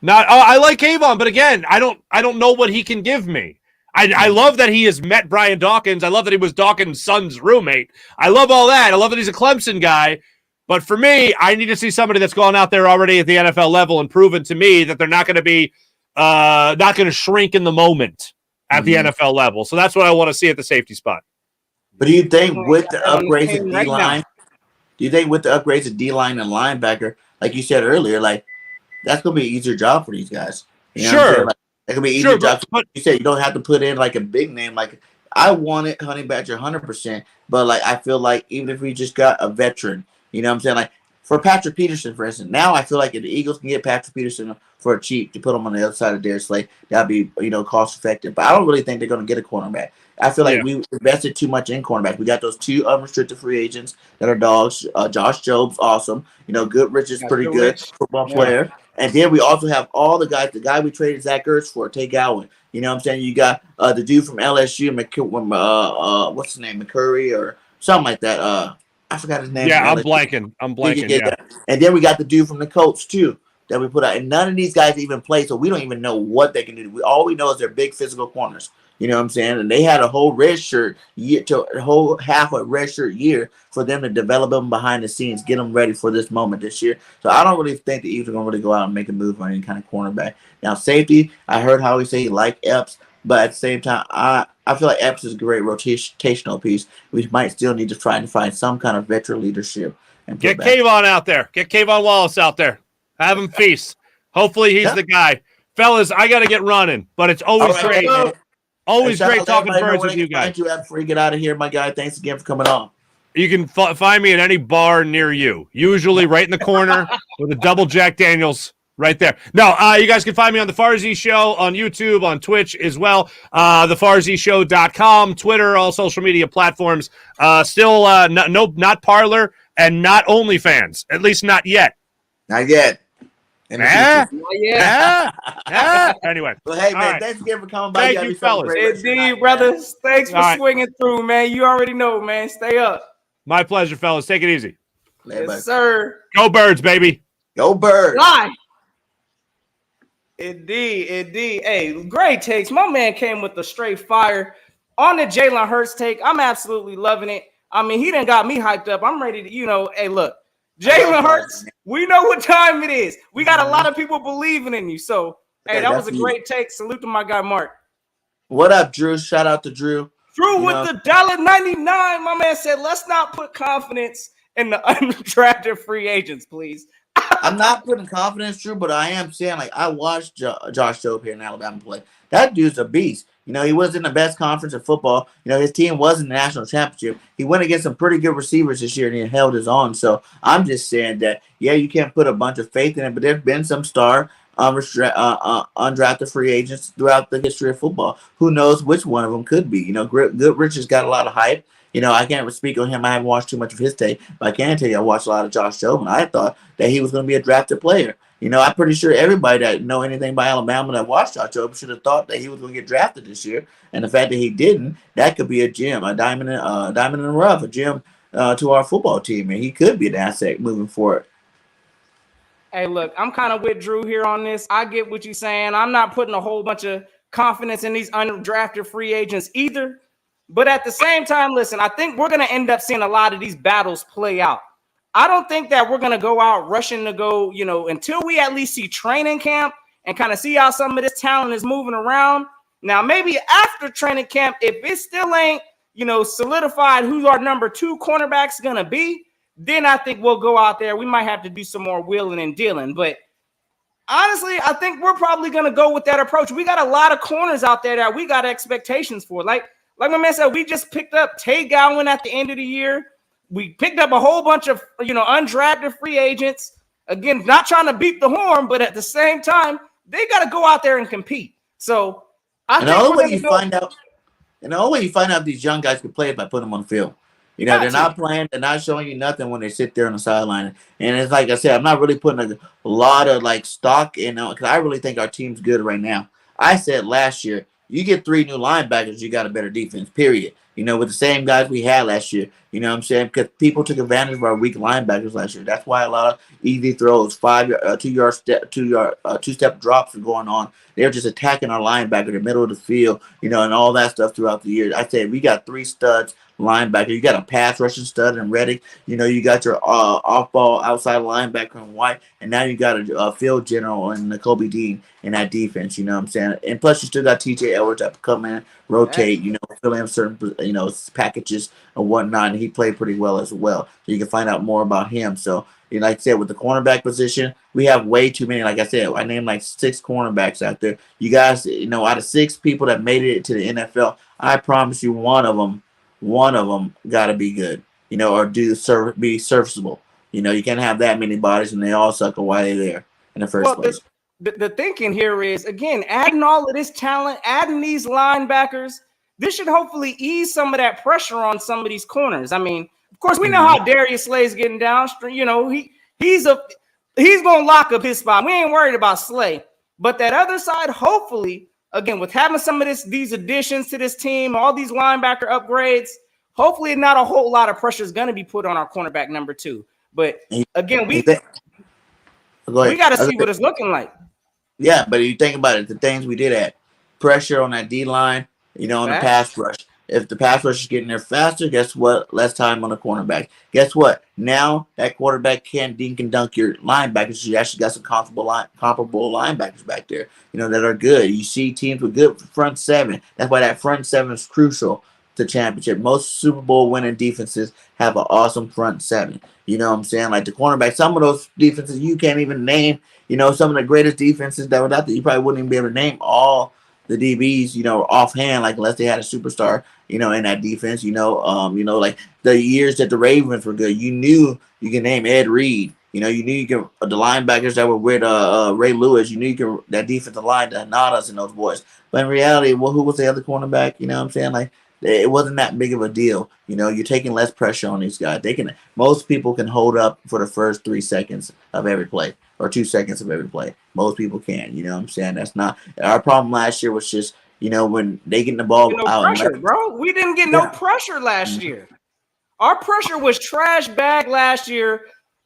I like Kayvon, but again, I don't know what he can give me. I love that he has met Brian Dawkins. I love that he was Dawkins' son's roommate. I love all that. I love that he's a Clemson guy. But for me, I need to see somebody that's gone out there already at the NFL level and proven to me that they're not going to be not going to shrink in the moment at the NFL level. So that's what I want to see at the safety spot. But do you think with the upgrades of D-line, D-line and linebacker, like you said earlier, like that's going to be an easier job for these guys? You know sure. Like, it's going to be an easier job. But you said you don't have to put in like a big name. Like I wanted Honey Badger 100%, but like I feel like even if we just got a veteran, you know what I'm saying? Like for Patrick Peterson, for instance, now I feel like if the Eagles can get Patrick Peterson for cheap to put him on the other side of Darius Slay, that'd be, cost effective. But I don't really think they're going to get a cornerback. I feel like we invested too much in cornerback. We got those 2 unrestricted free agents that are dogs. Josh Job's awesome. Goodrich is pretty good football player. And then we also have all the guys. The guy we traded Zach Ertz for, Tay Gowan. You know what I'm saying? You got the dude from LSU, what's his name, McCurry or something like that. I forgot his name. Yeah, I'm blanking. Yeah. And then we got the dude from the Colts too that we put out. And none of these guys even play, so we don't even know what they can do. All we know is they're big physical corners. You know what I'm saying? And they had a whole half a red shirt year for them to develop them behind the scenes, get them ready for this moment this year. So I don't really think the Eagles are going to really go out and make a move on any kind of cornerback. Now, safety, I heard how he say he liked Epps, but at the same time, I feel like Epps is a great rotational piece. We might still need to try and find some kind of veteran leadership. And get Kayvon out there. Get Kayvon Wallace out there. Have him feast. Hopefully he's the guy. Fellas, I got to get running, but it's always great. Always great talking birds with you guys. Before you get out of here, my guy, thanks again for coming on. You can find me at any bar near you, usually right in the corner with a double Jack Daniels right there. No, you guys can find me on The FARZY Show on YouTube, on Twitch as well, thefarzyshow.com, Twitter, all social media platforms. Still not Parler and not OnlyFans, at least not yet. Not yet. Anyway. Well, hey, man, thanks again for coming by. Thank you, fellas. Indeed, brothers. Thanks for swinging through, man. You already know, man. Stay up. My pleasure, fellas. Take it easy. Yes, sir. Go Birds, baby. Go Birds. Live. Indeed. Hey, great takes. My man came with the straight fire on the Jalen Hurts take. I'm absolutely loving it. I mean, he done got me hyped up. I'm ready to, hey, look. Jalen Hurts, we know what time it is. We got a lot of people believing in you. So, hey, that was a great take. Salute to my guy, Mark. What up, Drew? Shout out to Drew. Drew with the $1.99. My man said, let's not put confidence in the undrafted free agents, please. I'm not putting confidence, Drew, but I am saying, like, I watched Josh Jobe here in Alabama play. That dude's a beast. He was in the best conference of football. His team was in the national championship. He went against some pretty good receivers this year, and he held his own. So I'm just saying that, you can't put a bunch of faith in it, but there's been some star undrafted free agents throughout the history of football. Who knows which one of them could be? You know, Goodrich has got a lot of hype. You know, I can't speak on him. I haven't watched too much of his tape, but I can tell you I watched a lot of Josh Tobin. I thought that he was going to be a drafted player. You know, I'm pretty sure everybody that know anything about Alabama that watched Josh Tobin should have thought that he was going to get drafted this year. And the fact that he didn't, that could be a gem, a diamond in the rough, a gem to our football team. And he could be an asset moving forward. Hey, look, I'm kind of with Drew here on this. I get what you're saying. I'm not putting a whole bunch of confidence in these undrafted free agents either. But at the same time, listen, I think we're going to end up seeing a lot of these battles play out. I don't think that we're going to go out rushing to go, you know, until we at least see training camp and kind of see how some of this talent is moving around. Now, maybe after training camp, if it still ain't, you know, solidified who our number 2 cornerback's going to be, then I think we'll go out there. We might have to do some more wheeling and dealing. But honestly, I think we're probably going to go with that approach. We got a lot of corners out there that we got expectations for. Like my man said, we just picked up Tay Gowan at the end of the year. We picked up a whole bunch of, you know, undrafted free agents. Again, not trying to beat the horn, but at the same time, they got to go out there and compete. So I think the only way you find out these young guys can play is by putting them on the field. You know, they're not playing, they're not showing you nothing when they sit there on the sideline. And it's like I said, I'm not really putting a lot of like stock in, because I really think our team's good right now. I said last year, you get 3 new linebackers, you got a better defense, period. You know, with the same guys we had last year. You know what I'm saying? Because people took advantage of our weak linebackers last year. That's why a lot of easy throws, 2-step drops are going on. They're just attacking our linebacker in the middle of the field, you know, and all that stuff throughout the year. I said we got 3 studs linebacker. You got a pass rushing stud in Reddick. You know, you got your off-ball outside linebacker in White, and now you got a field general in Kobe Dean in that defense. You know what I'm saying? And plus, you still got T.J. Edwards that come in, rotate, you know, fill in certain, you know, packages and whatnot, and he played pretty well as well. So you can find out more about him. So, you know, like I said, with the cornerback position, we have way too many. Like I said, I named like 6 cornerbacks out there. You guys, you know, out of 6 people that made it to the NFL, I promise you one of them got to be good, you know, or be serviceable. You know, you can't have that many bodies and they all suck while they're there in the first place. The thinking here is, again, adding all of this talent, adding these linebackers, this should hopefully ease some of that pressure on some of these corners. I mean, of course, we know how Darius Slay's getting down. You know, he's going to lock up his spot. We ain't worried about Slay. But that other side, hopefully, again, with having some of these additions to this team, all these linebacker upgrades, hopefully not a whole lot of pressure is going to be put on our cornerback number 2. But again, we got to see what it's looking like. Yeah, but you think about it, the things we did at pressure on that D-line, you know, on the pass rush. If the pass rush is getting there faster, guess what? Less time on the cornerback. Guess what? Now that quarterback can dink and dunk your linebackers. You actually got some comparable linebackers back there, you know, that are good. You see teams with good front 7. That's why that front 7 is crucial to championship. Most Super Bowl winning defenses have an awesome front 7. You know what I'm saying? Like the cornerback, some of those defenses you can't even name. You know, some of the greatest defenses that were out there, you probably wouldn't even be able to name all the DBs, you know, offhand, like unless they had a superstar, you know, in that defense. You know, like the years that the Ravens were good, you knew you can name Ed Reed. You know, you knew you can the linebackers that were with Ray Lewis. You knew you can that defensive line, the Nadas and those boys. But in reality, well, who was the other cornerback? You know what I'm saying? Like it wasn't that big of a deal. You know, you're taking less pressure on these guys. Most people can hold up for the first 3 seconds of every play or 2 seconds of every play. Most people can. You know what I'm saying? That's not our problem. Last year was just, you know, when they get the ball out. Pressure, bro. We didn't get no pressure last year. Our pressure was trash bag last year.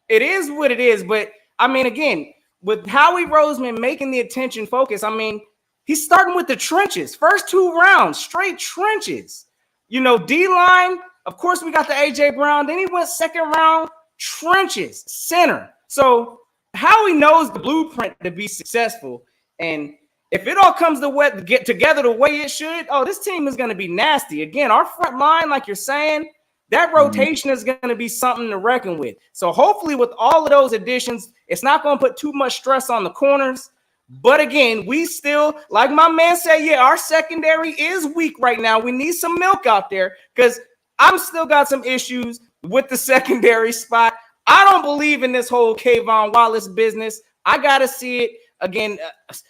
It is what it is. But I mean, again, with Howie Roseman making the attention focus, I mean, he's starting with the trenches. First 2 rounds, straight trenches. You know, D-line, of course, we got the A.J. Brown. Then he went 2nd round, trenches, center. So Howie knows the blueprint to be successful. And if it all comes to get together the way it should, this team is going to be nasty. Again, our front line, like you're saying, that rotation is going to be something to reckon with. So hopefully with all of those additions, it's not going to put too much stress on the corners. But again, we still, like my man said, our secondary is weak right now. We need some milk out there because I'm still got some issues with the secondary spot. I don't believe in this whole Kayvon Wallace business. I got to see it. again,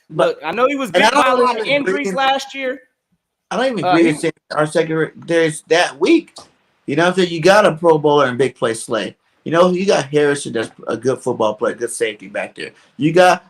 look, I know he was And bit I by a don't lot of even agree injuries last year. I don't even agree with saying our secondary's that weak. You know what I'm saying? You got a Pro Bowler and big play Slay. You know, you got Harrison that's a good football player, good safety back there. You got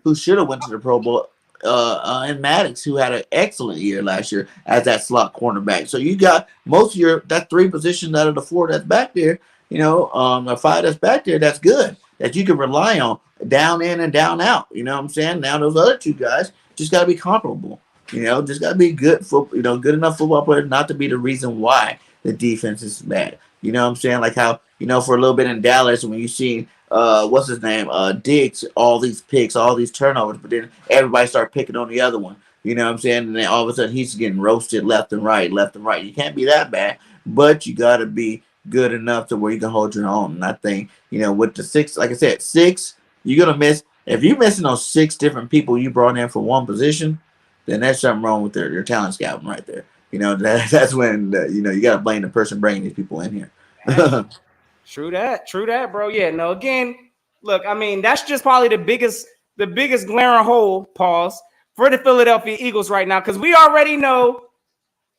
who should have went to the Pro Bowl, and Maddox, who had an excellent year last year as that slot cornerback. So you got most of that 3 positions out of the 4 that's back there, you know, the 5 that's back there, that's good, that you can rely on down in and down out. You know what I'm saying? Now those other 2 guys just gotta be comparable. You know, just gotta be good good enough football players not to be the reason why the defense is bad. You know what I'm saying? Like how, you know, for a little bit in Dallas when you see what's his name? Diggs, all these picks, all these turnovers, but then everybody start picking on the other one. You know what I'm saying? And then all of a sudden he's getting roasted left and right, left and right. You can't be that bad, but you gotta be good enough to where you can hold your own. And I think, you know, with the 6, like I said, 6, you're gonna miss. If you're missing those 6 different people you brought in for one position, then there's something wrong with your talent scouting right there. You know, that's when, you know, you got to blame the person bringing these people in here. True that, bro. Yeah, no, again, look, I mean, that's just probably the biggest glaring hole, pause, for the Philadelphia Eagles right now, because we already know,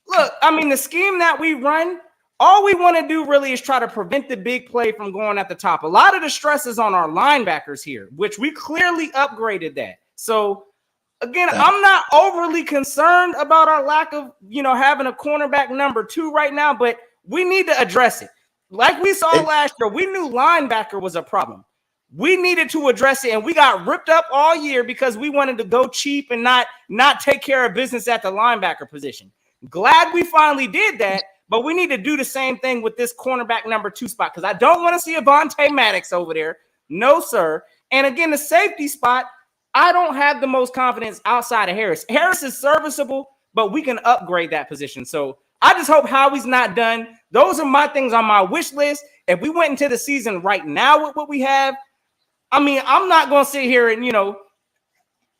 look, I mean, the scheme that we run, all we want to do really is try to prevent the big play from going at the top. A lot of the stress is on our linebackers here, which we clearly upgraded that. So, again, I'm not overly concerned about our lack of, you know, having a cornerback number 2 right now, but we need to address it. Like we saw last year, we knew linebacker was a problem. We needed to address it, and we got ripped up all year because we wanted to go cheap and not take care of business at the linebacker position. Glad we finally did that, but we need to do the same thing with this cornerback number 2 spot, because I don't want to see Avonte Maddox over there. No, sir. And again, the safety spot, I don't have the most confidence outside of Harris. Harris is serviceable, but we can upgrade that position. So I just hope Howie's not done. Those are my things on my wish list. If we went into the season right now with what we have, I mean, I'm not going to sit here and, you know,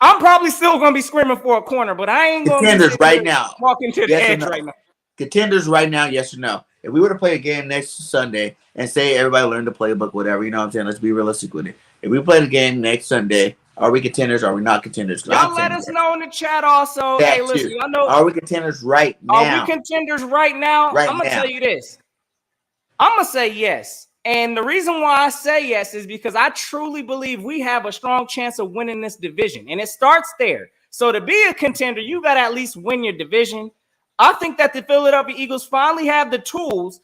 I'm probably still going to be screaming for a corner, but I ain't going to right now. Walking to the edge right now. Contenders right now, yes or no? If we were to play a game next Sunday and say everybody learned the playbook, whatever, you know what I'm saying? Let's be realistic with it. If we play the game next Sunday, are we contenders? Or are we not contenders? Y'all let us know in the chat also. Hey, listen, I know. Are we contenders right now? Are we contenders right now? I'm going to tell you this. I'm going to say yes. And the reason why I say yes is because I truly believe we have a strong chance of winning this division. And it starts there. So to be a contender, you got to at least win your division. I think that the Philadelphia Eagles finally have the tools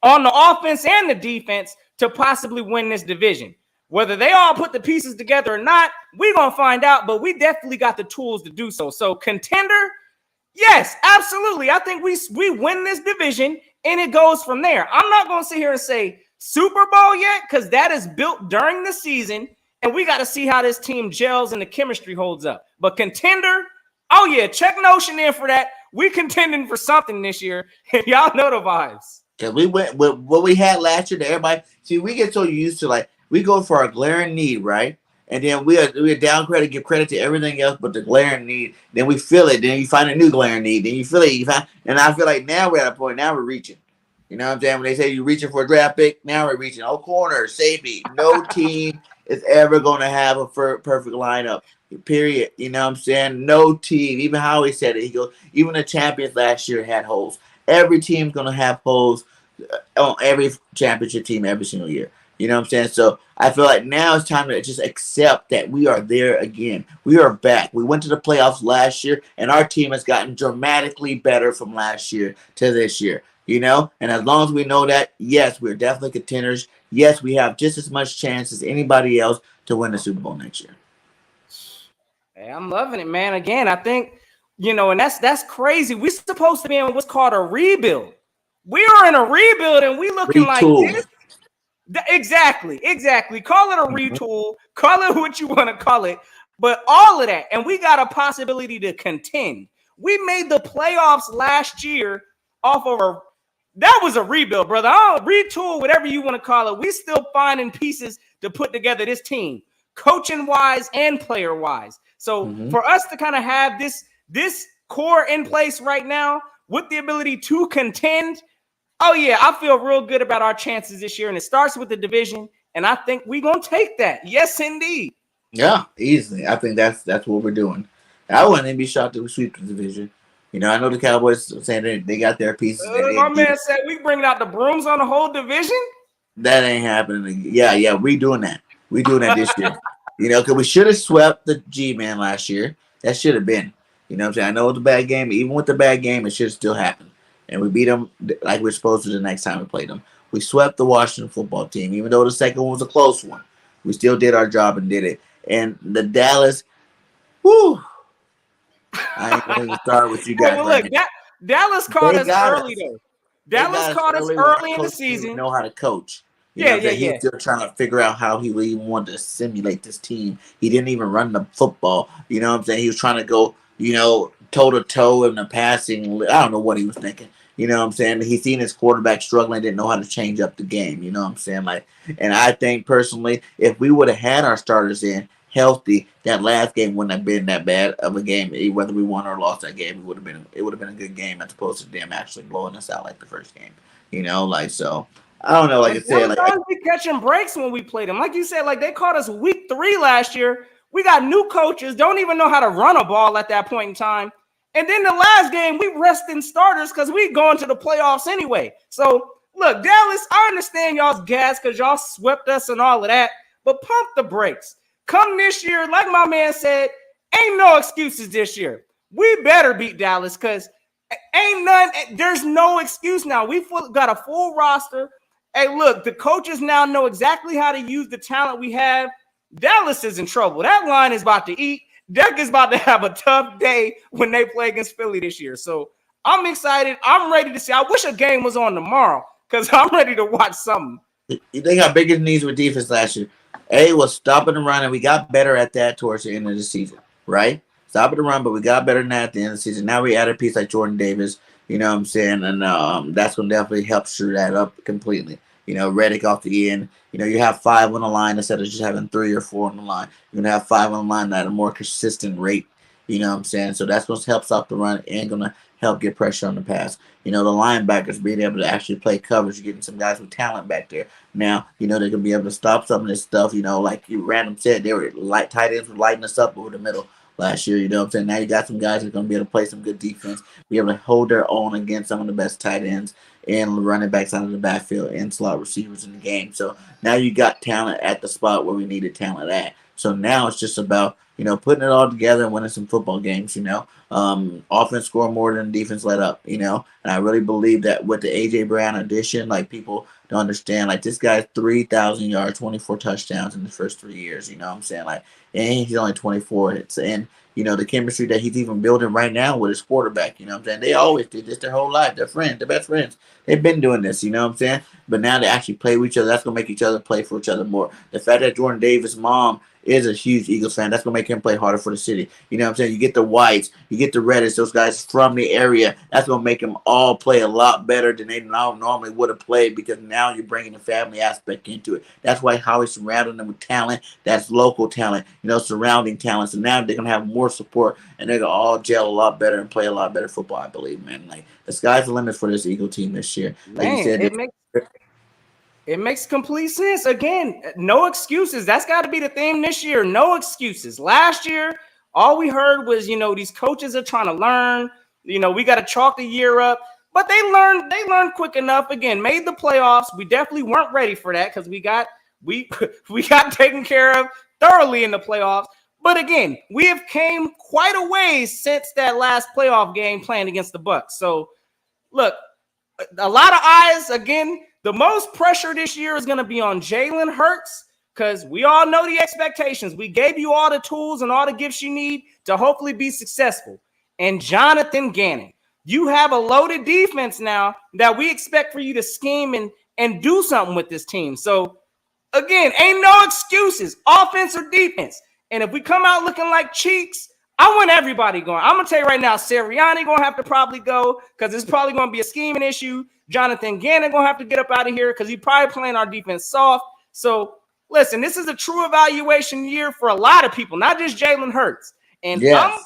on the offense and the defense to possibly win this division. Whether they all put the pieces together or not, we're going to find out, but we definitely got the tools to do so. So contender, yes, absolutely. I think we win this division, and it goes from there. I'm not going to sit here and say Super Bowl yet, because that is built during the season, and we got to see how this team gels and the chemistry holds up. But contender, oh yeah, check Notion in for that. We contending for something this year, and y'all know the vibes. Because we went with what we had last year to everybody. See, we get so used to, like, we go for our glaring need, right? And then we are down credit, give credit to everything else but the glaring need. Then we feel it. Then you find a new glaring need. Then you feel it. And I feel like now we're at a point. Now we're reaching. You know what I'm saying? When they say you're reaching for a draft pick, now we're reaching. Oh, corner, safety. No team is ever going to have a perfect lineup, period. You know what I'm saying? No team. Even Howie said it. He goes, even the champions last year had holes. Every team's going to have holes on every championship team every single year. You know what I'm saying? So I feel like now it's time to just accept that we are there again. We are back. We went to the playoffs last year, and our team has gotten dramatically better from last year to this year. You know? And as long as we know that, yes, we're definitely contenders. Yes, we have just as much chance as anybody else to win the Super Bowl next year. Hey, I'm loving it, man. Again, I think, you know, and that's crazy. We're supposed to be in what's called a rebuild. We are in a rebuild, and we looking Retool. like this. Exactly. Call it a retool. Call it what you want to call it. But all of that, and we got a possibility to contend. We made the playoffs last year off of that was a rebuild, brother. Retool, whatever you want to call it. We still finding pieces to put together this team, coaching-wise and player-wise. So for us to kind of have this core in place right now with the ability to contend, oh, yeah, I feel real good about our chances this year, and it starts with the division, and I think we're going to take that. Yes, indeed. Yeah, easily. I think that's what we're doing. I wouldn't even be shocked if we sweep the division. You know, I know the Cowboys saying they got their pieces. My man said we bringing out the brooms on the whole division. That ain't happening. Yeah, we doing that. We doing that this year. You know, because we should have swept the G-Man last year. That should have been. You know what I'm saying? I know it's a bad game. Even with the bad game, it should have still happened. And we beat them like we're supposed to the next time we played them. We swept the Washington football team, even though the second one was a close one. We still did our job and did it. And the Dallas, whoo, I ain't going to start with you guys. Well, look, Dallas caught us early, though. Dallas caught us early in the season. Know how to coach. Yeah. He was still trying to figure out how he even wanted to simulate this team. He didn't even run the football. You know what I'm saying? He was trying to go, toe to toe in the passing. I don't know what he was thinking. You know what I'm saying? He seen his quarterback struggling, didn't know how to change up the game. You know what I'm saying? And I think personally, if we would have had our starters in healthy, that last game wouldn't have been that bad of a game. Whether we won or lost that game, it would have been a good game as opposed to them actually blowing us out like the first game. So I don't know. Like I said, we catching breaks when we played them. Like you said, they caught us week 3 last year. We got new coaches, don't even know how to run a ball at that point in time. And then the last game, we resting starters because we going to the playoffs anyway. So, look, Dallas, I understand y'all's gas because y'all swept us and all of that, but pump the brakes. Come this year, like my man said, ain't no excuses this year. We better beat Dallas because there's no excuse now. We got a full roster. Hey, look, the coaches now know exactly how to use the talent we have. Dallas is in trouble. That line is about to eat. Dak is about to have a tough day when they play against Philly this year. So I'm excited. I'm ready to see. I wish a game was on tomorrow because I'm ready to watch something. They got bigger needs with defense last year. Was stopping the run, and we got better at that towards the end of the season, right? Stopping the run, but we got better than that at the end of the season. Now we added a piece like Jordan Davis, you know what I'm saying? And that's going to definitely help screw that up completely. Reddick off the end. You have 5 on the line instead of just having 3 or 4 on the line. You're going to have 5 on the line at a more consistent rate. You know what I'm saying? So that's what helps stop the run and going to help get pressure on the pass. The linebackers being able to actually play coverage, you're getting some guys with talent back there. Now, they're going to be able to stop some of this stuff. Like you random said, they were tight ends were lighting us up over the middle last year. You know what I'm saying? Now you got some guys that are going to be able to play some good defense, be able to hold their own against some of the best tight ends and running backs out of the backfield and slot receivers in the game. So now you got talent at the spot where we needed talent at. So now it's just about, putting it all together and winning some football games, offense score more than defense let up, and I really believe that with the A.J. Brown addition, people don't understand, this guy's 3,000 yards, 24 touchdowns in the first 3 years, you know what I'm saying? And he's only 24. The chemistry that he's even building right now with his quarterback, you know what I'm saying? They always did this their whole life. They're friends, they're best friends. They've been doing this, you know what I'm saying? But now they actually play with each other. That's going to make each other play for each other more. The fact that Jordan Davis' mom is a huge Eagles fan, that's going to make him play harder for the city. You know what I'm saying? You get the Whites, you get the Reddits, those guys from the area. That's going to make them all play a lot better than they normally would have played because now you're bringing the family aspect into it. That's why Howie surrounded them with talent. That's local talent, surrounding talent. So now they're going to have more support and they're going to all gel a lot better and play a lot better football, I believe, man. The sky's the limit for this Eagle team this year. You said, it makes complete sense. Again, no excuses. That's got to be the theme this year. No excuses. Last year, all we heard was, these coaches are trying to learn. We got to chalk the year up. But they learned quick enough. Again, made the playoffs. We definitely weren't ready for that because we got taken care of thoroughly in the playoffs. But again, we have came quite a ways since that last playoff game playing against the Bucs. So, look, a lot of eyes. Again, the most pressure this year is going to be on Jalen Hurts because we all know the expectations. We gave you all the tools and all the gifts you need to hopefully be successful. And Jonathan Gannon, you have a loaded defense now that we expect for you to scheme and do something with this team. So, again, ain't no excuses, offense or defense. And if we come out looking like cheeks, I want everybody going. I'm going to tell you right now, Sirianni going to have to probably go because it's probably going to be a scheming issue. Jonathan Gannon going to have to get up out of here because he's probably playing our defense soft. So, listen, this is a true evaluation year for a lot of people, not just Jalen Hurts. And yes.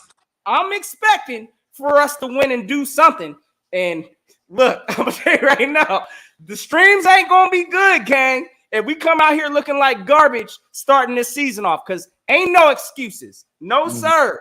I'm expecting for us to win and do something. And look, I'm going to tell you right now, the streams ain't going to be good, gang. if we come out here looking like garbage starting this season off, because ain't no excuses. No, sir.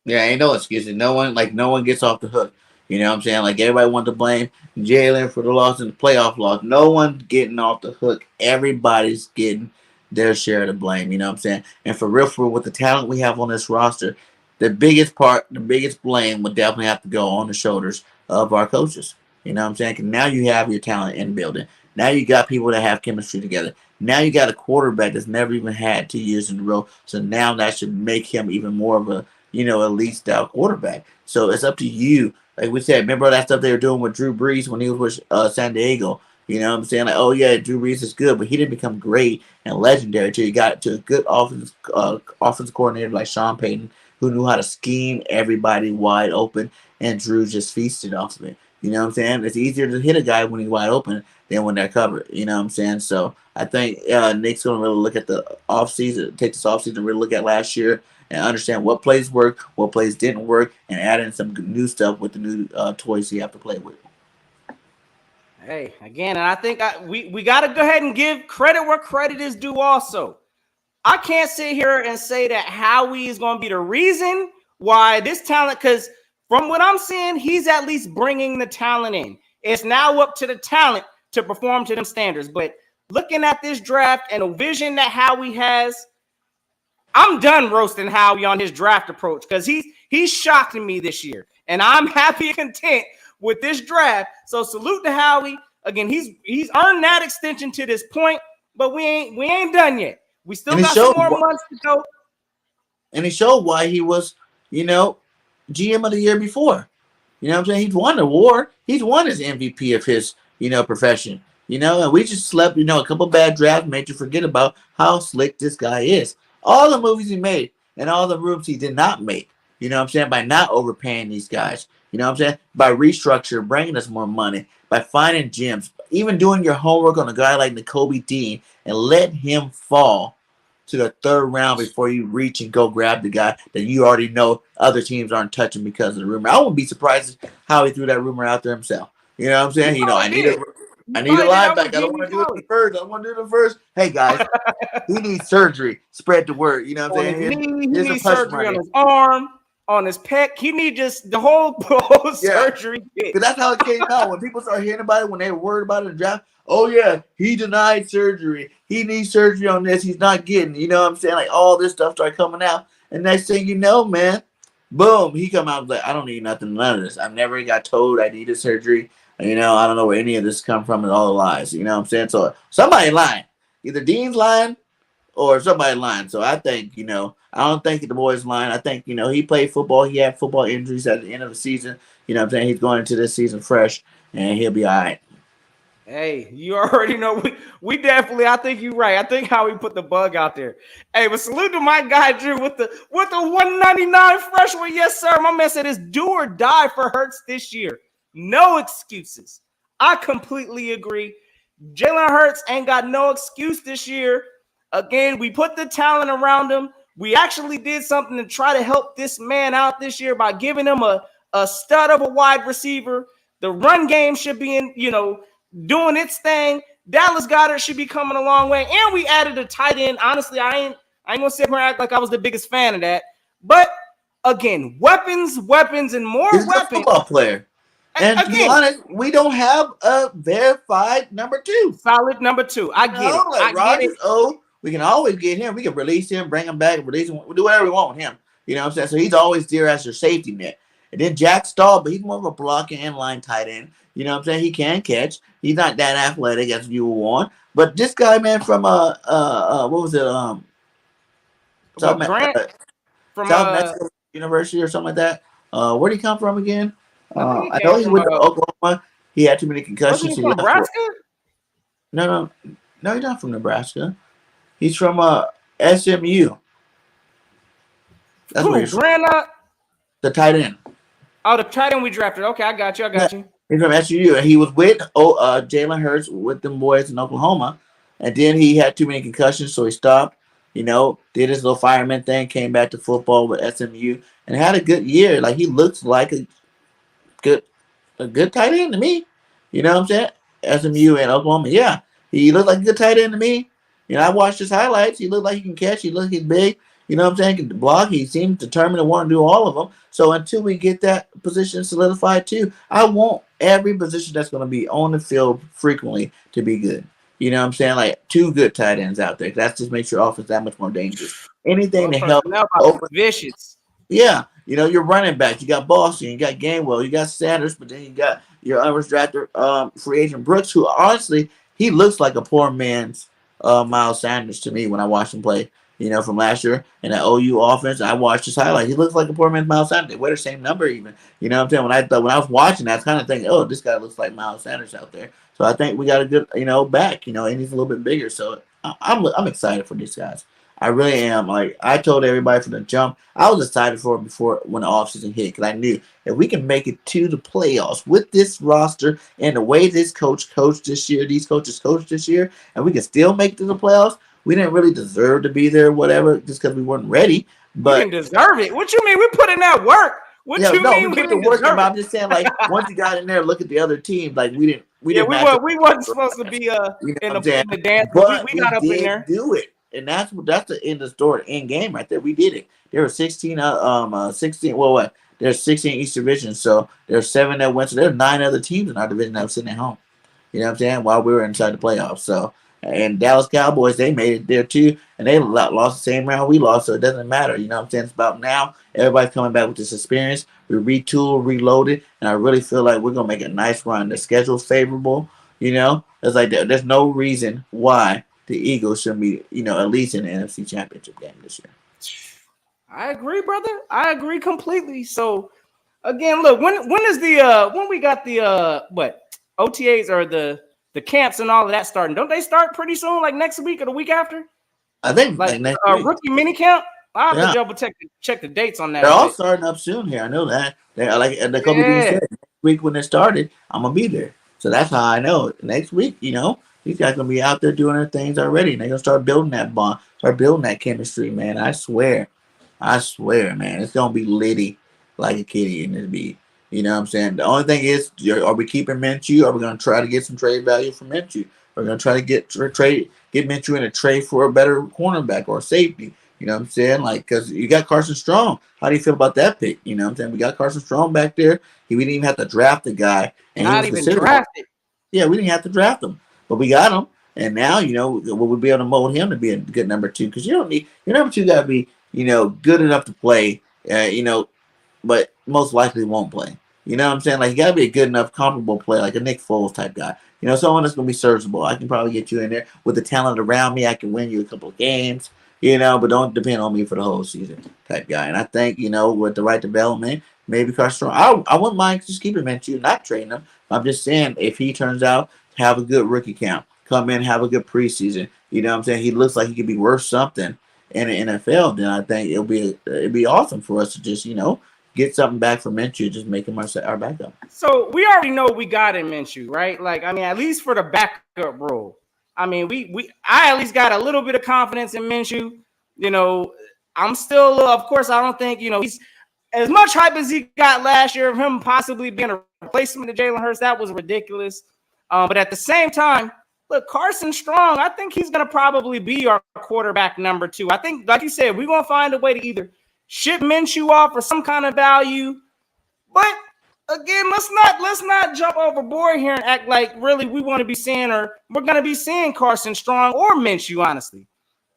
Yeah, ain't no excuses. No one gets off the hook. You know what I'm saying? Like, everybody wants to blame Jalen for the loss in the playoff loss. No one's getting off the hook. Everybody's getting their share of the blame. You know what I'm saying? And for real, with the talent we have on this roster, the biggest blame would definitely have to go on the shoulders of our coaches. You know what I'm saying? 'Cause now you have your talent in the building. Now you got people that have chemistry together. Now you got a quarterback that's never even had 2 years in a row. So now that should make him even more of a, elite style quarterback. So it's up to you. Like we said, remember that stuff they were doing with Drew Brees when he was with San Diego? You know what I'm saying? Like, oh yeah, Drew Brees is good, but he didn't become great and legendary until you got to a good offensive coordinator like Sean Payton, who knew how to scheme everybody wide open, and Drew just feasted off of it. You know what I'm saying? It's easier to hit a guy when he's wide open than when they're covered. You know what I'm saying? So I think Nick's going to really look at the offseason, take this offseason to really look at last year and understand what plays worked, what plays didn't work, and add in some new stuff with the new toys you have to play with. Hey, again, and I think we got to go ahead and give credit where credit is due also. I can't sit here and say that Howie is going to be the reason why this talent, because from what I'm seeing, he's at least bringing the talent in. It's now up to the talent to perform to them standards. But looking at this draft and a vision that Howie has, I'm done roasting Howie on his draft approach because he's shocking me this year. And I'm happy and content with this draft. So salute to Howie. Again, he's earned that extension to this point, but we ain't done yet. We still got some more months to go. And he showed why he was, GM of the year before. You know what I'm saying? He's won the award. He's won his MVP of his, profession. And we just slept, a couple bad drafts made you forget about how slick this guy is. All the movies he made and all the moves he did not make, by not overpaying these guys, by restructure, bringing us more money, by finding gyms, even doing your homework on a guy like Nakobe Dean and let him fall to the third round before you reach and go grab the guy that you already know other teams aren't touching because of the rumor. I wouldn't be surprised how he threw that rumor out there himself. You know what I'm saying? I need a linebacker. I don't want to do it the first. I don't want to do it the first. Hey, guys, he needs surgery. Spread the word. You know what I'm saying? He needs surgery on his arm, on his pec. He needs just the whole surgery. Because that's how it came out. When people started hearing about it, when they were worried about it in the draft, oh, yeah, he denied surgery. He needs surgery on this. He's not getting, you know what I'm saying? Like, all this stuff started coming out. And next thing you know, man, boom, he come out like, I don't need nothing, none of this. I never got told I needed surgery. I don't know where any of this come from. It's all lies. You know what I'm saying? So somebody lying. Either Dean's lying or somebody lying. So I think, I don't think the boy's lying. I think, he played football. He had football injuries at the end of the season. You know what I'm saying? He's going into this season fresh, and he'll be all right. Hey, you already know we definitely. I think you're right. I think how we put the bug out there. Hey, but salute to my guy Drew with the 199 fresh one. Yes, sir. My man said it's do or die for Hurts this year. No excuses. I completely agree. Jalen Hurts ain't got no excuse this year. Again, we put the talent around him. We actually did something to try to help this man out this year by giving him a stud of a wide receiver. The run game should be in, doing its thing. Dallas Goedert should be coming a long way. And we added a tight end. Honestly, I ain't gonna sit here and act like I was the biggest fan of that. But again, weapons, and more He's weapons. A football player. And again, to be honest, we don't have a verified number 2. Solid number 2. I get it. Like Rodgers, we can always get him. We can release him, bring him back, release him. We'll do whatever we want with him. You know what I'm saying? So he's always there as your safety net. And then Jack Stahl, but he's more of a blocking and line tight end. You know what I'm saying? He can catch. He's not that athletic as you would want. But this guy, man, from what was it? South Mexico University or something like that. Where'd he come from again? I know he went to Oklahoma. He had too many concussions. Was he from Nebraska? No, he's not from Nebraska. He's from SMU. That's where he's from. The tight end. Oh, the tight end we drafted. Okay, I got you. He's from SMU, and he was with Jalen Hurts with them boys in Oklahoma, and then he had too many concussions, so he stopped. Did his little fireman thing, came back to football with SMU, and had a good year. Like, he looks like a good tight end to me. You know what I'm saying? SMU and Oklahoma, yeah. He looked like a good tight end to me. You know, I watched his highlights. He looked like he can catch. He looked like he's big. You know what I'm saying? He can block. He seemed determined to want to do all of them. So until we get that position solidified too, I want every position that's going to be on the field frequently to be good. You know what I'm saying? Like 2 good tight ends out there. That just makes your offense that much more dangerous. Anything to help over vicious. Yeah, you know, your running back, you got Boston, you got Gainwell, you got Sanders, but then you got your unrestricted free agent Brooks, who honestly, he looks like a poor man's Miles Sanders to me when I watched him play, you know, from last year in that OU offense. I watched his highlight. He looks like a poor man's Miles Sanders. They wear the same number even. You know what I'm saying? When I was watching that, I was kind of thinking, oh, this guy looks like Miles Sanders out there. So I think we got a good, you know, back, you know, and he's a little bit bigger. So I'm excited for these guys. I really am. Like I told everybody from the jump, I was excited for it before when the offseason hit because I knew if we can make it to the playoffs with this roster and the way this coach coached this year, these coaches coached this year, and we can still make it to the playoffs. We didn't really deserve to be there, whatever, just because we weren't ready. But we didn't deserve it. What you mean? We put in that work. What you mean? We put the work in. I'm just saying, like once you got in there, look at the other teams. Like we didn't. We wasn't supposed to be in the dance, but we got up in there. Do it. And that's the end of the story, end game right there. We did it. There were 16. There's 16 East Division, so there's 7 that went. So there's 9 other teams in our division that were sitting at home. You know what I'm saying? While we were inside the playoffs. So and Dallas Cowboys, they made it there too, and they lost the same round we lost. So it doesn't matter. You know what I'm saying? It's about now. Everybody's coming back with this experience. We retooled, reloaded, and I really feel like we're gonna make a nice run. The schedule's favorable. You know, it's like there's no reason why the Eagles should be, you know, at least in the NFC Championship game this year. I agree, brother. I agree completely. So, again, look, when we got the OTAs or the camps and all of that starting? Don't they start pretty soon, like next week or the week after? I think like next week. Rookie mini camp. I'll have to double check the dates on that. They're all starting up soon here. I know that. They're like the couple of said next week when they started, I'm gonna be there. So that's how I know. Next week, you know. These guys gonna be out there doing their things already, and they're gonna start building that bond, start building that chemistry, man. I swear, man, it's gonna be litty like a kitty in this beat. You know what I'm saying? The only thing is, are we keeping Minshew? Are we gonna try to get some trade value from Minshew? We're gonna try to get Minshew in a trade for a better cornerback or safety. You know what I'm saying? Like, because you got Carson Strong. How do you feel about that pick? You know what I'm saying? We got Carson Strong back there. We didn't even have to draft the guy. And not even drafted. Yeah, we didn't have to draft him. But we got him, and now you know we'll be able to mold him to be a good number 2 because you don't need your number 2 got to be good enough to play, but most likely won't play. You know what I'm saying? Like you got to be a good enough, comparable player, like a Nick Foles type guy. You know, someone that's gonna be serviceable. I can probably get you in there with the talent around me. I can win you a couple of games. You know, but don't depend on me for the whole season type guy. And I think with the right development, maybe Carson Strong. I wouldn't mind just keeping Minshew, not trading him. I'm just saying if he turns out have a good rookie camp, come in, have a good preseason. You know what I'm saying? He looks like he could be worth something in the NFL. Then I think it'd be awesome for us to just, get something back from Minshew, just make him our backup. So we already know we got in Minshew, right? Like, I mean, at least for the backup role. I mean, I at least got a little bit of confidence in Minshew. I'm still, of course, I don't think, he's as much hype as he got last year of him possibly being a replacement to Jalen Hurts. That was ridiculous. But at the same time, look, Carson Strong, I think he's going to probably be our quarterback number 2. I think, like you said, we're going to find a way to either ship Minshew off for some kind of value. But again, let's not jump overboard here and act like really we want to be seeing or we're going to be seeing Carson Strong or Minshew, honestly.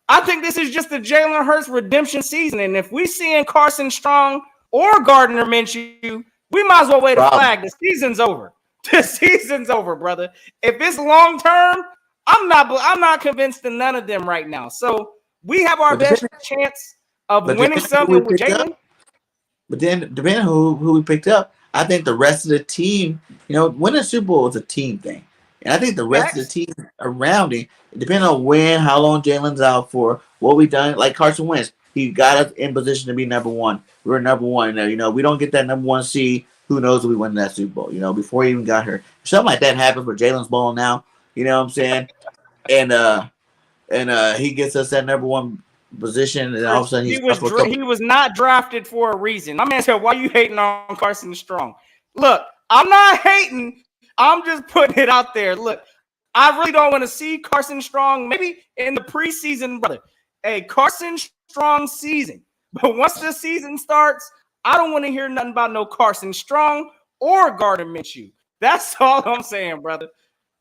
I think this is just the Jalen Hurts redemption season. And if we seeing Carson Strong or Gardner Minshew, we might as well wait a flag. The season's over. The season's over, brother. If it's long term, I'm not convinced in none of them right now. So we have our best chance of winning something with Jalen. But then, depending on who we picked up, I think the rest of the team, winning a Super Bowl is a team thing. And I think the rest of the team around him, depending on how long Jalen's out for, what we done, like Carson Wentz, he got us in position to be number 1. We were number 1 there. We don't get that number 1 seed. Who knows if we win that Super Bowl, before he even got hurt. If something like that happened for Jalen's balling now, you know what I'm saying? And he gets us that number 1 position, and all of a sudden he was not drafted for a reason. My man said, why you hating on Carson Strong? Look, I'm not hating. I'm just putting it out there. Look, I really don't want to see Carson Strong maybe in the preseason, brother. Hey, Carson Strong season. But once the season starts, I don't want to hear nothing about no Carson Strong or Gardner Minshew. That's all I'm saying, brother.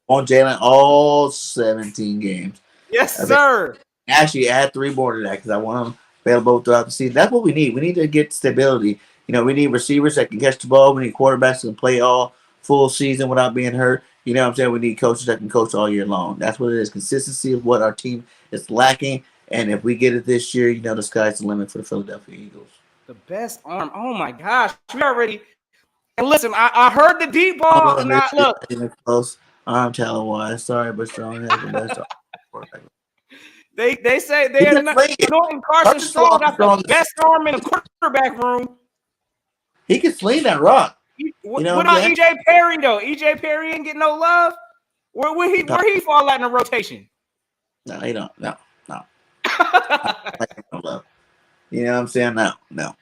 On Jalen all 17 games. Yes, sir. Actually, add 3 more to that because I want them available throughout the season. That's what we need. We need to get stability. You know, we need receivers that can catch the ball. We need quarterbacks that can play all full season without being hurt. You know what I'm saying? We need coaches that can coach all year long. That's what it is. Consistency of what our team is lacking. And if we get it this year, you know, the sky's the limit for the Philadelphia Eagles. The best arm. Oh, my gosh. We already – and listen, I heard the deep ball. And look. Close arm talent-wise. Sorry, but Strong has the best arm. They say they're not anointing Carson Strong got the best arm in the quarterback room. He can sling that rock. What about EJ Perry though? EJ Perry ain't getting no love. Where he fall out in the rotation? No, he don't. No. Love. You know what I'm saying? No.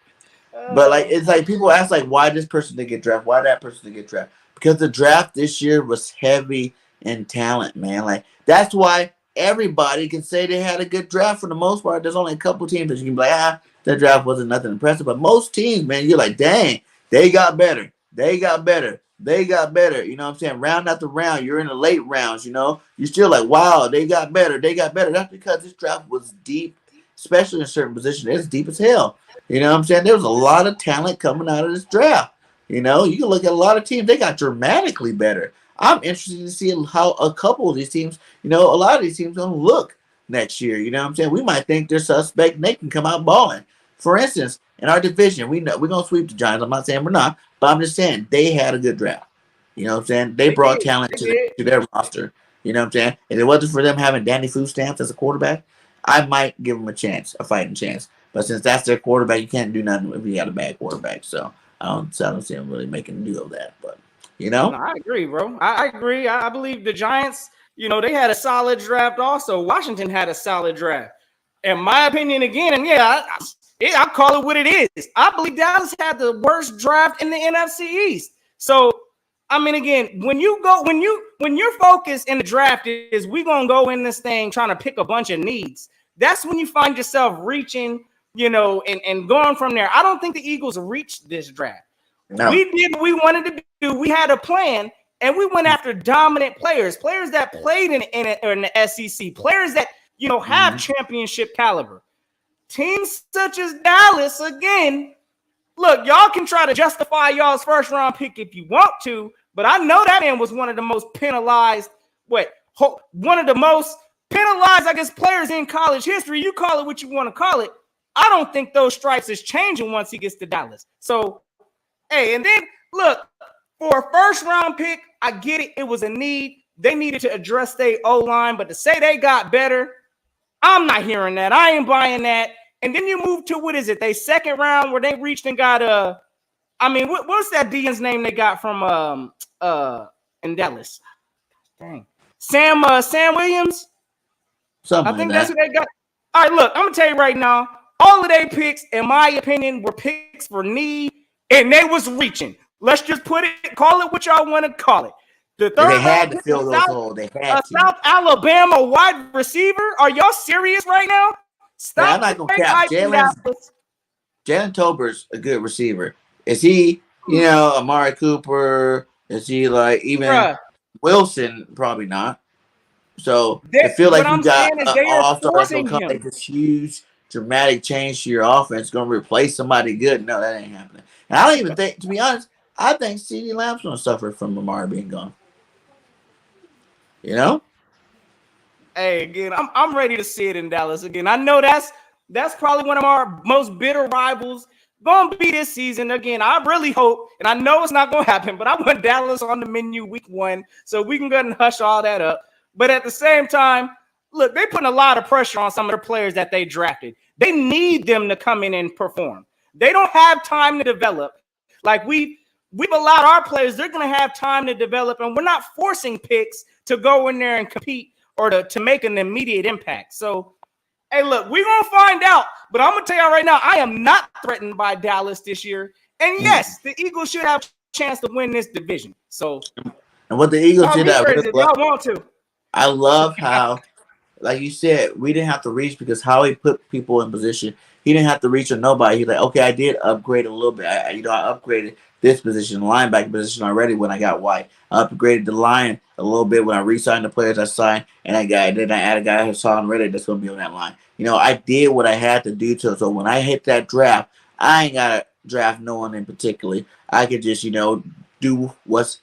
But like it's like people ask like why this person didn't get drafted, why that person didn't get drafted? Because the draft this year was heavy in talent, man. Like that's why everybody can say they had a good draft for the most part. There's only a couple teams that you can be like, that draft wasn't nothing impressive. But most teams, man, you're like, dang, they got better. They got better. You know what I'm saying? Round after round, you're in the late rounds, you know? You're still like, wow, they got better. That's because this draft was deep, especially in certain positions. It's deep as hell. You know what I'm saying? There was a lot of talent coming out of this draft. You know, you can look at a lot of teams. They got dramatically better. I'm interested to see how a couple of these teams, you know, a lot of these teams going to look next year. You know what I'm saying? We might think they're suspect and they can come out balling. For instance, in our division, we know we're going to sweep the Giants. I'm not saying we're not, but I'm just saying they had a good draft. You know what I'm saying? They brought talent to their roster. You know what I'm saying? If it wasn't for them having Danny Food Stamps as a quarterback, I might give them a fighting chance. But since that's their quarterback, you can't do nothing if you got a bad quarterback. So I don't see them really making a deal of that. But, you know? No, I agree, bro. I agree. I believe the Giants, you know, they had a solid draft also. Washington had a solid draft. In my opinion, again, and I'll call it what it is. I believe Dallas had the worst draft in the NFC East. So, I mean, again, when your focus in the draft is we gonna go in this thing trying to pick a bunch of needs, that's when you find yourself reaching, you know, and going from there. I don't think the Eagles reached this draft. No. We did what we wanted to do. We had a plan, and we went after dominant players that played in the SEC, players that, you know, have championship caliber. Teams such as Dallas, again, look, y'all can try to justify y'all's first round pick if you want to, but I know that man was one of the most penalized, I guess, players in college history. You call it what you want to call it. I don't think those stripes is changing once he gets to Dallas. So, hey, and then look, for a first round pick, I get it. It was a need. They needed to address their O-line, but to say they got better, I'm not hearing that. I ain't buying that. And then you move to, what is it? They second round where they reached and got what's that DN's name they got from in Dallas? Dang. Sam Williams? Something I think that's what they got. All right, look, I'm gonna tell you right now, all of their picks, in my opinion, were picks for need, and they was reaching. Let's just call it what y'all want to call it. The third they had to fill those holes. They had to. South Alabama wide receiver. Are y'all serious right now? Stop. Man, I'm not gonna cap. Jalen Tolbert's a good receiver. Is he, you know, Amari Cooper? Is he like even Wilson? Probably not. So I feel like you got an all-star that's gonna come make this huge, dramatic change to your offense. Gonna replace somebody good. No, that ain't happening. And I don't even think, to be honest, I think CeeDee Lamb's gonna suffer from Amari being gone. You know? Hey, again, I'm ready to see it in Dallas again. I know that's probably one of our most bitter rivals going to be this season. Again, I really hope, and I know it's not going to happen, but I want Dallas on the menu week 1 so we can go ahead and hush all that up. But at the same time, look, they're putting a lot of pressure on some of the players that they drafted. They need them to come in and perform. They don't have time to develop. Like we've allowed our players, they're going to have time to develop, and we're not forcing picks to go in there and compete or to make an immediate impact. So, hey, look, we're going to find out. But I'm going to tell y'all right now, I am not threatened by Dallas this year. And yes, the Eagles should have a chance to win this division. So, and what the Eagles did, if y'all want to. I love how, like you said, we didn't have to reach because how he put people in position. He didn't have to reach on nobody. He's like, okay, I did upgrade a little bit. I upgraded this position, linebacker position already when I got White. I upgraded the line a little bit when I re-signed the players I signed, and then I added a guy Hassan Reddick that's going to be on that line. I did what I had to do to. So when I hit that draft, I ain't got to draft no one in particular. I could just, do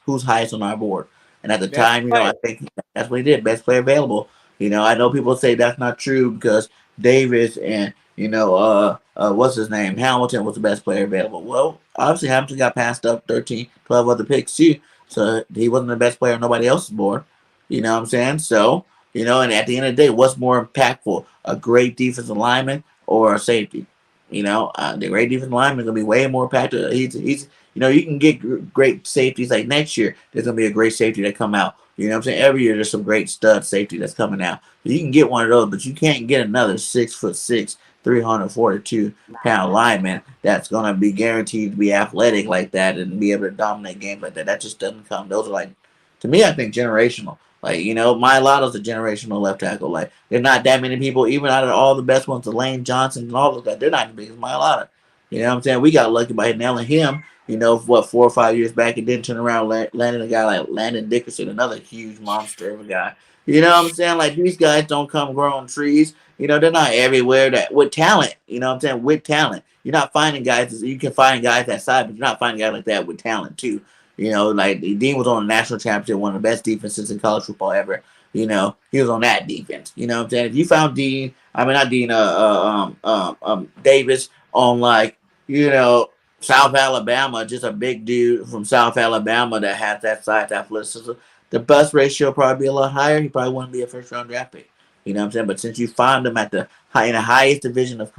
who's highest on our board. And at the Best time, player. I think that's what he did. Best player available. I know people say that's not true because Davis and what's his name? Hamilton was the best player available. Well, obviously Hamilton got passed up 13, 12 other picks too. So he wasn't the best player on nobody else's board. You know what I'm saying? So, and at the end of the day, what's more impactful? A great defensive lineman or a safety? The great defensive lineman is gonna be way more impactful. He's you can get great safeties like next year. There's gonna be a great safety that come out. You know what I'm saying? Every year there's some great stud safety that's coming out. You can get one of those, but you can't get another 6'6", 342-pound lineman that's gonna be guaranteed to be athletic like that and be able to dominate games like that. That just doesn't come. Those are like, to me, I think generational. Like, Mylotta's a generational left tackle. Like, there's not that many people, even out of all the best ones, the Lane Johnson and all those guys, they're not as big as Mylotta. You know what I'm saying? We got lucky by nailing him, 4 or 5 years back, and then turn around landing a guy like Landon Dickerson, another huge monster of a guy. You know what I'm saying? Like, these guys don't come growing trees. They're not everywhere with talent. You know what I'm saying? With talent. You're not finding guys, you can find guys that side, but you're not finding guys like that with talent, too. Like Dean was on a national championship, one of the best defenses in college football ever. He was on that defense. You know what I'm saying? If you found Davis on South Alabama, just a big dude from South Alabama that has that size athleticism, the bust ratio probably be a lot higher. He probably wouldn't be a first round draft pick. You know what I'm saying? But since you find him in the highest division of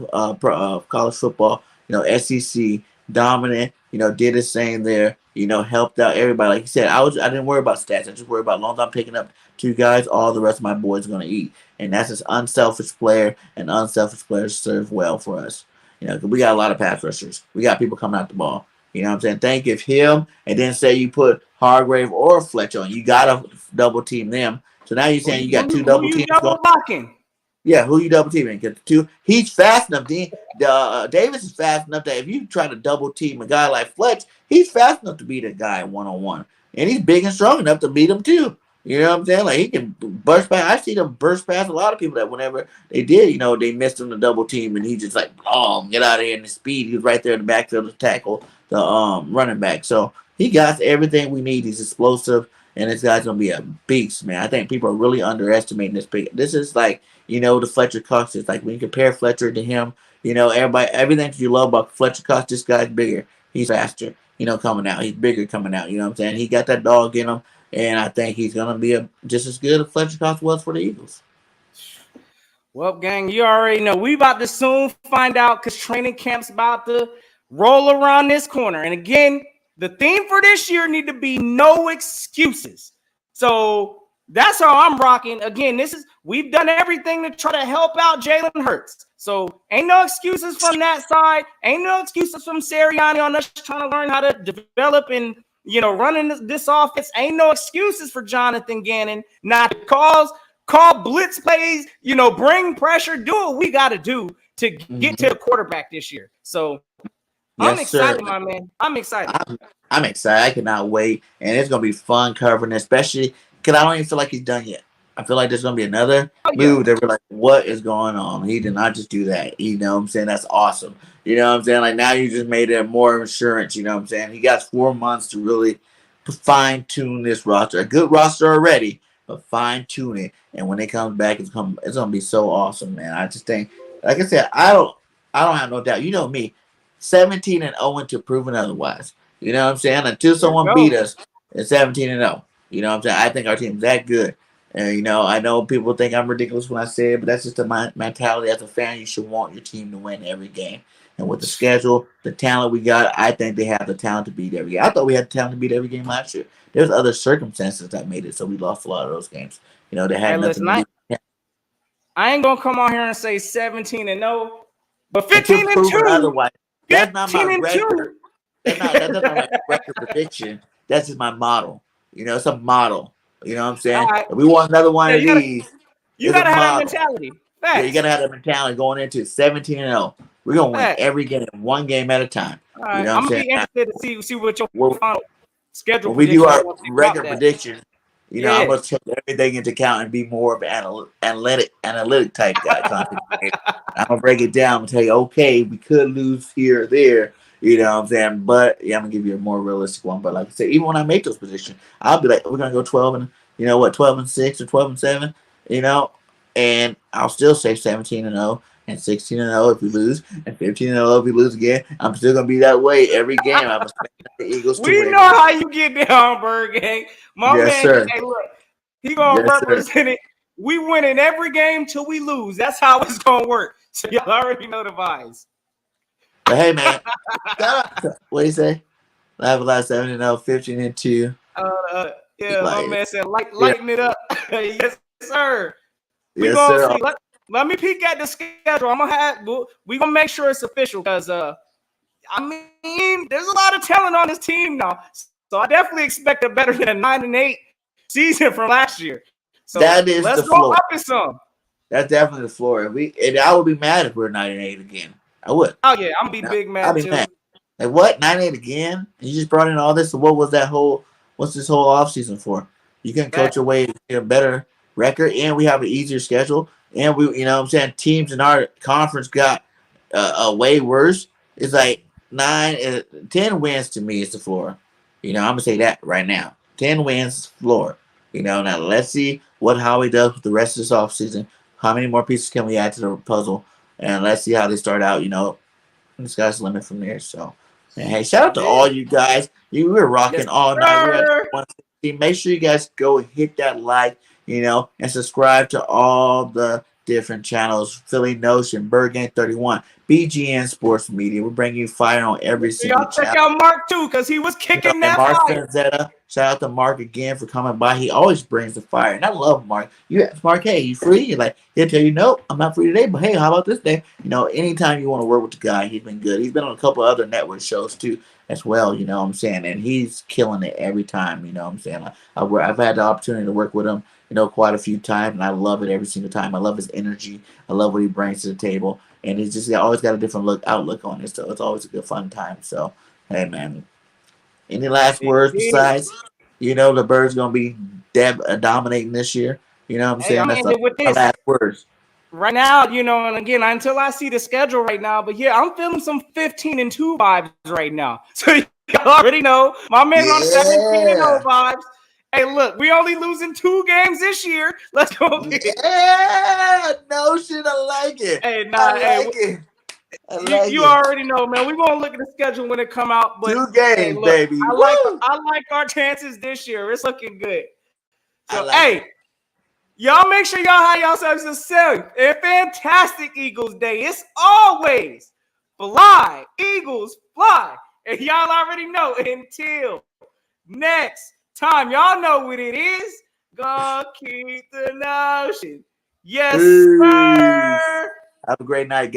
college football, SEC, dominant, did his thing there, helped out everybody. Like you said, I didn't worry about stats. I just worry about as long as I'm picking up 2 guys, all the rest of my boys are going to eat. And that's an unselfish player, and unselfish players serve well for us. Cause we got a lot of pass rushers. We got people coming out the ball. You know what I'm saying? Think of him, and then say you put Hargrave or Fletcher on. You got to double team them. So now you're saying you got 2 double teams double blocking. Yeah, who you double teaming? Get 2. He's fast enough. Davis is fast enough that if you try to double team a guy like Fletch, he's fast enough to beat a guy 1-on-1, and he's big and strong enough to beat him too. You know what I'm saying? Like, he can burst past. I see them burst past a lot of people that whenever they did, they missed him the double team, and he just like, get out of here. And the speed, he was right there in the backfield to tackle the running back. So he got everything we need. He's explosive, and this guy's gonna be a beast, man. I think people are really underestimating this pick. This is like, the Fletcher Cox. It's like when you compare Fletcher to him, everything that you love about Fletcher Cox, this guy's bigger. He's faster, coming out. He's bigger coming out. You know what I'm saying? He got that dog in him. And I think he's going to be just as good as Fletcher Cox was for the Eagles. Well, gang, you already know. We about to soon find out because training camp's about to roll around this corner. And again, the theme for this year need to be no excuses. So that's how I'm rocking. Again, we've done everything to try to help out Jalen Hurts. So ain't no excuses from that side. Ain't no excuses from Sirianni on us trying to learn how to develop and running this offense. Ain't no excuses for Jonathan Gannon not to call blitz plays, bring pressure, do what we got to do to get to a quarterback this year. So yes, I'm excited, sir. My man. I'm excited. I'm excited. I cannot wait. And it's going to be fun covering, especially because I don't even feel like he's done yet. I feel like there's going to be another move that we're like, what is going on? He did not just do that. You know what I'm saying? That's awesome. You know what I'm saying? Like, now you just made it more insurance. You know what I'm saying? He got 4 months to really fine-tune this roster. A good roster already, but fine-tune it. And when it comes back, it's going to be so awesome, man. I just think, like I said, I don't have no doubt. You know me, 17-0 until proven otherwise. You know what I'm saying? Until someone beat us, it's 17-0. You know what I'm saying? I think our team's that good. And, I know people think I'm ridiculous when I say it, but that's just the mentality as a fan. You should want your team to win every game. And with the schedule, the talent we got, I think they have the talent to beat every game. I thought we had the talent to beat every game last year. There's other circumstances that made it, so we lost a lot of those games. They had nothing to do. I ain't going to come on here and say 17-0, but 15-2. Otherwise, that's not my record. That's not my record prediction. That's just my model. It's a model. You know what I'm saying? All right. If we want another one Yeah, of these, you it's a gotta have that model. mentality. Yeah, you Facts. gotta have that mentality going into 17-0. We're gonna win Facts. every game, one game at a time. All You right. know what I'm I'm gonna saying? be interested to see what your When, final schedule when we do prediction is our once you drop record that. prediction, you know, I'm Yeah. gonna take everything into account and be more of an analytic type guy. Content creator. I'm gonna break it down and tell you, okay, we could lose here or there. You know what I'm saying? But yeah, I'm gonna give you a more realistic one. But like I said, even when I make those predictions, I'll be like, we're gonna go 12 and 12-6 or 12-7. You know, and I'll still say 17-0 and 16-0 if we lose, and 15-0 if we lose again. I'm still gonna be that way every game. I'm expecting the Eagles to We win. know how you get down, Bird Gang. My Yes, man, sir. hey, look, he gonna Yes, sir. represent it. We win in every game till we lose. That's how it's gonna work. So y'all already know the vibes. But hey, man, shout out. What do you say? Live 17-0, 15-2. Yeah, my Like, man said, yeah, lighten it up. Yes, sir. We yes, gonna sir. see. Let me peek at the schedule. We gonna make sure it's official because I mean, there's a lot of talent on this team now. So I definitely expect a better than a 9-8 season from last year. So That is let's the go floor. up in some. That's definitely the floor. And I would be mad if we're 9-8 again. I would. Oh yeah, I'm gonna be big I'd mad be too. mad. Like what? 9-8 again? You just brought in all this. So what was that whole? What's this whole offseason for? You can coach your way to get a better record, and we have an easier schedule. And we, you know, what I'm saying teams in our conference got way worse. It's like 10 wins to me is the floor. You know, I'm gonna say that right now. 10 wins floor. You know, now let's see what Howie does with the rest of this offseason. How many more pieces can we add to the puzzle? And let's see how they start out. You know, the sky's the limit from there. So, and hey, shout out to all you guys. You were rocking all night. We're at 160. Make sure you guys go hit that like, you know, and subscribe to all the different channels. Philly Notion, Bird Gang 31, BGN Sports Media. We're bringing you fire on every single Y'all check channel. out Mark too, because he was kicking And that Mark fire. FARZETTA, shout out to Mark again for coming by. He always brings the fire, and I love Mark. You ask Mark, hey, you free? You're like, he'll tell you, nope, I'm not free today, but hey, how about this day? You know, anytime you want to work with the guy, he's been good. He's been on a couple other network shows too, as well. You know what I'm saying? And he's killing it every time. You know what I'm saying? I've had the opportunity to work with him, you know, quite a few times, and I love it every single time. I love his energy. I love what he brings to the table, and he's just always got a different outlook on it. So it's always a good fun time. So hey, man. Any last words besides, you know, the Birds gonna be dominating this year? You know what I'm saying? I'm That's ending with my this. last words. Right now, you know, and again, until I see the schedule right now, but yeah, I'm feeling some 15-2 vibes right now. So you already know my man on 17-0 vibes. Hey, look, we only losing 2 games this year. Let's go. Yeah, no shit, I like it. Hey, I like it. You already know, man. We're gonna look at the schedule when it come out. But 2 games, hey, look, baby. I like our chances this year. It's looking good. So hey, y'all make sure y'all have yourselves a safe and fantastic Eagles Day. It's always fly, Eagles fly. And y'all already know. Until next time, y'all know what it is. Gonna keep the notion. Yes, sir. Have a great night, guys.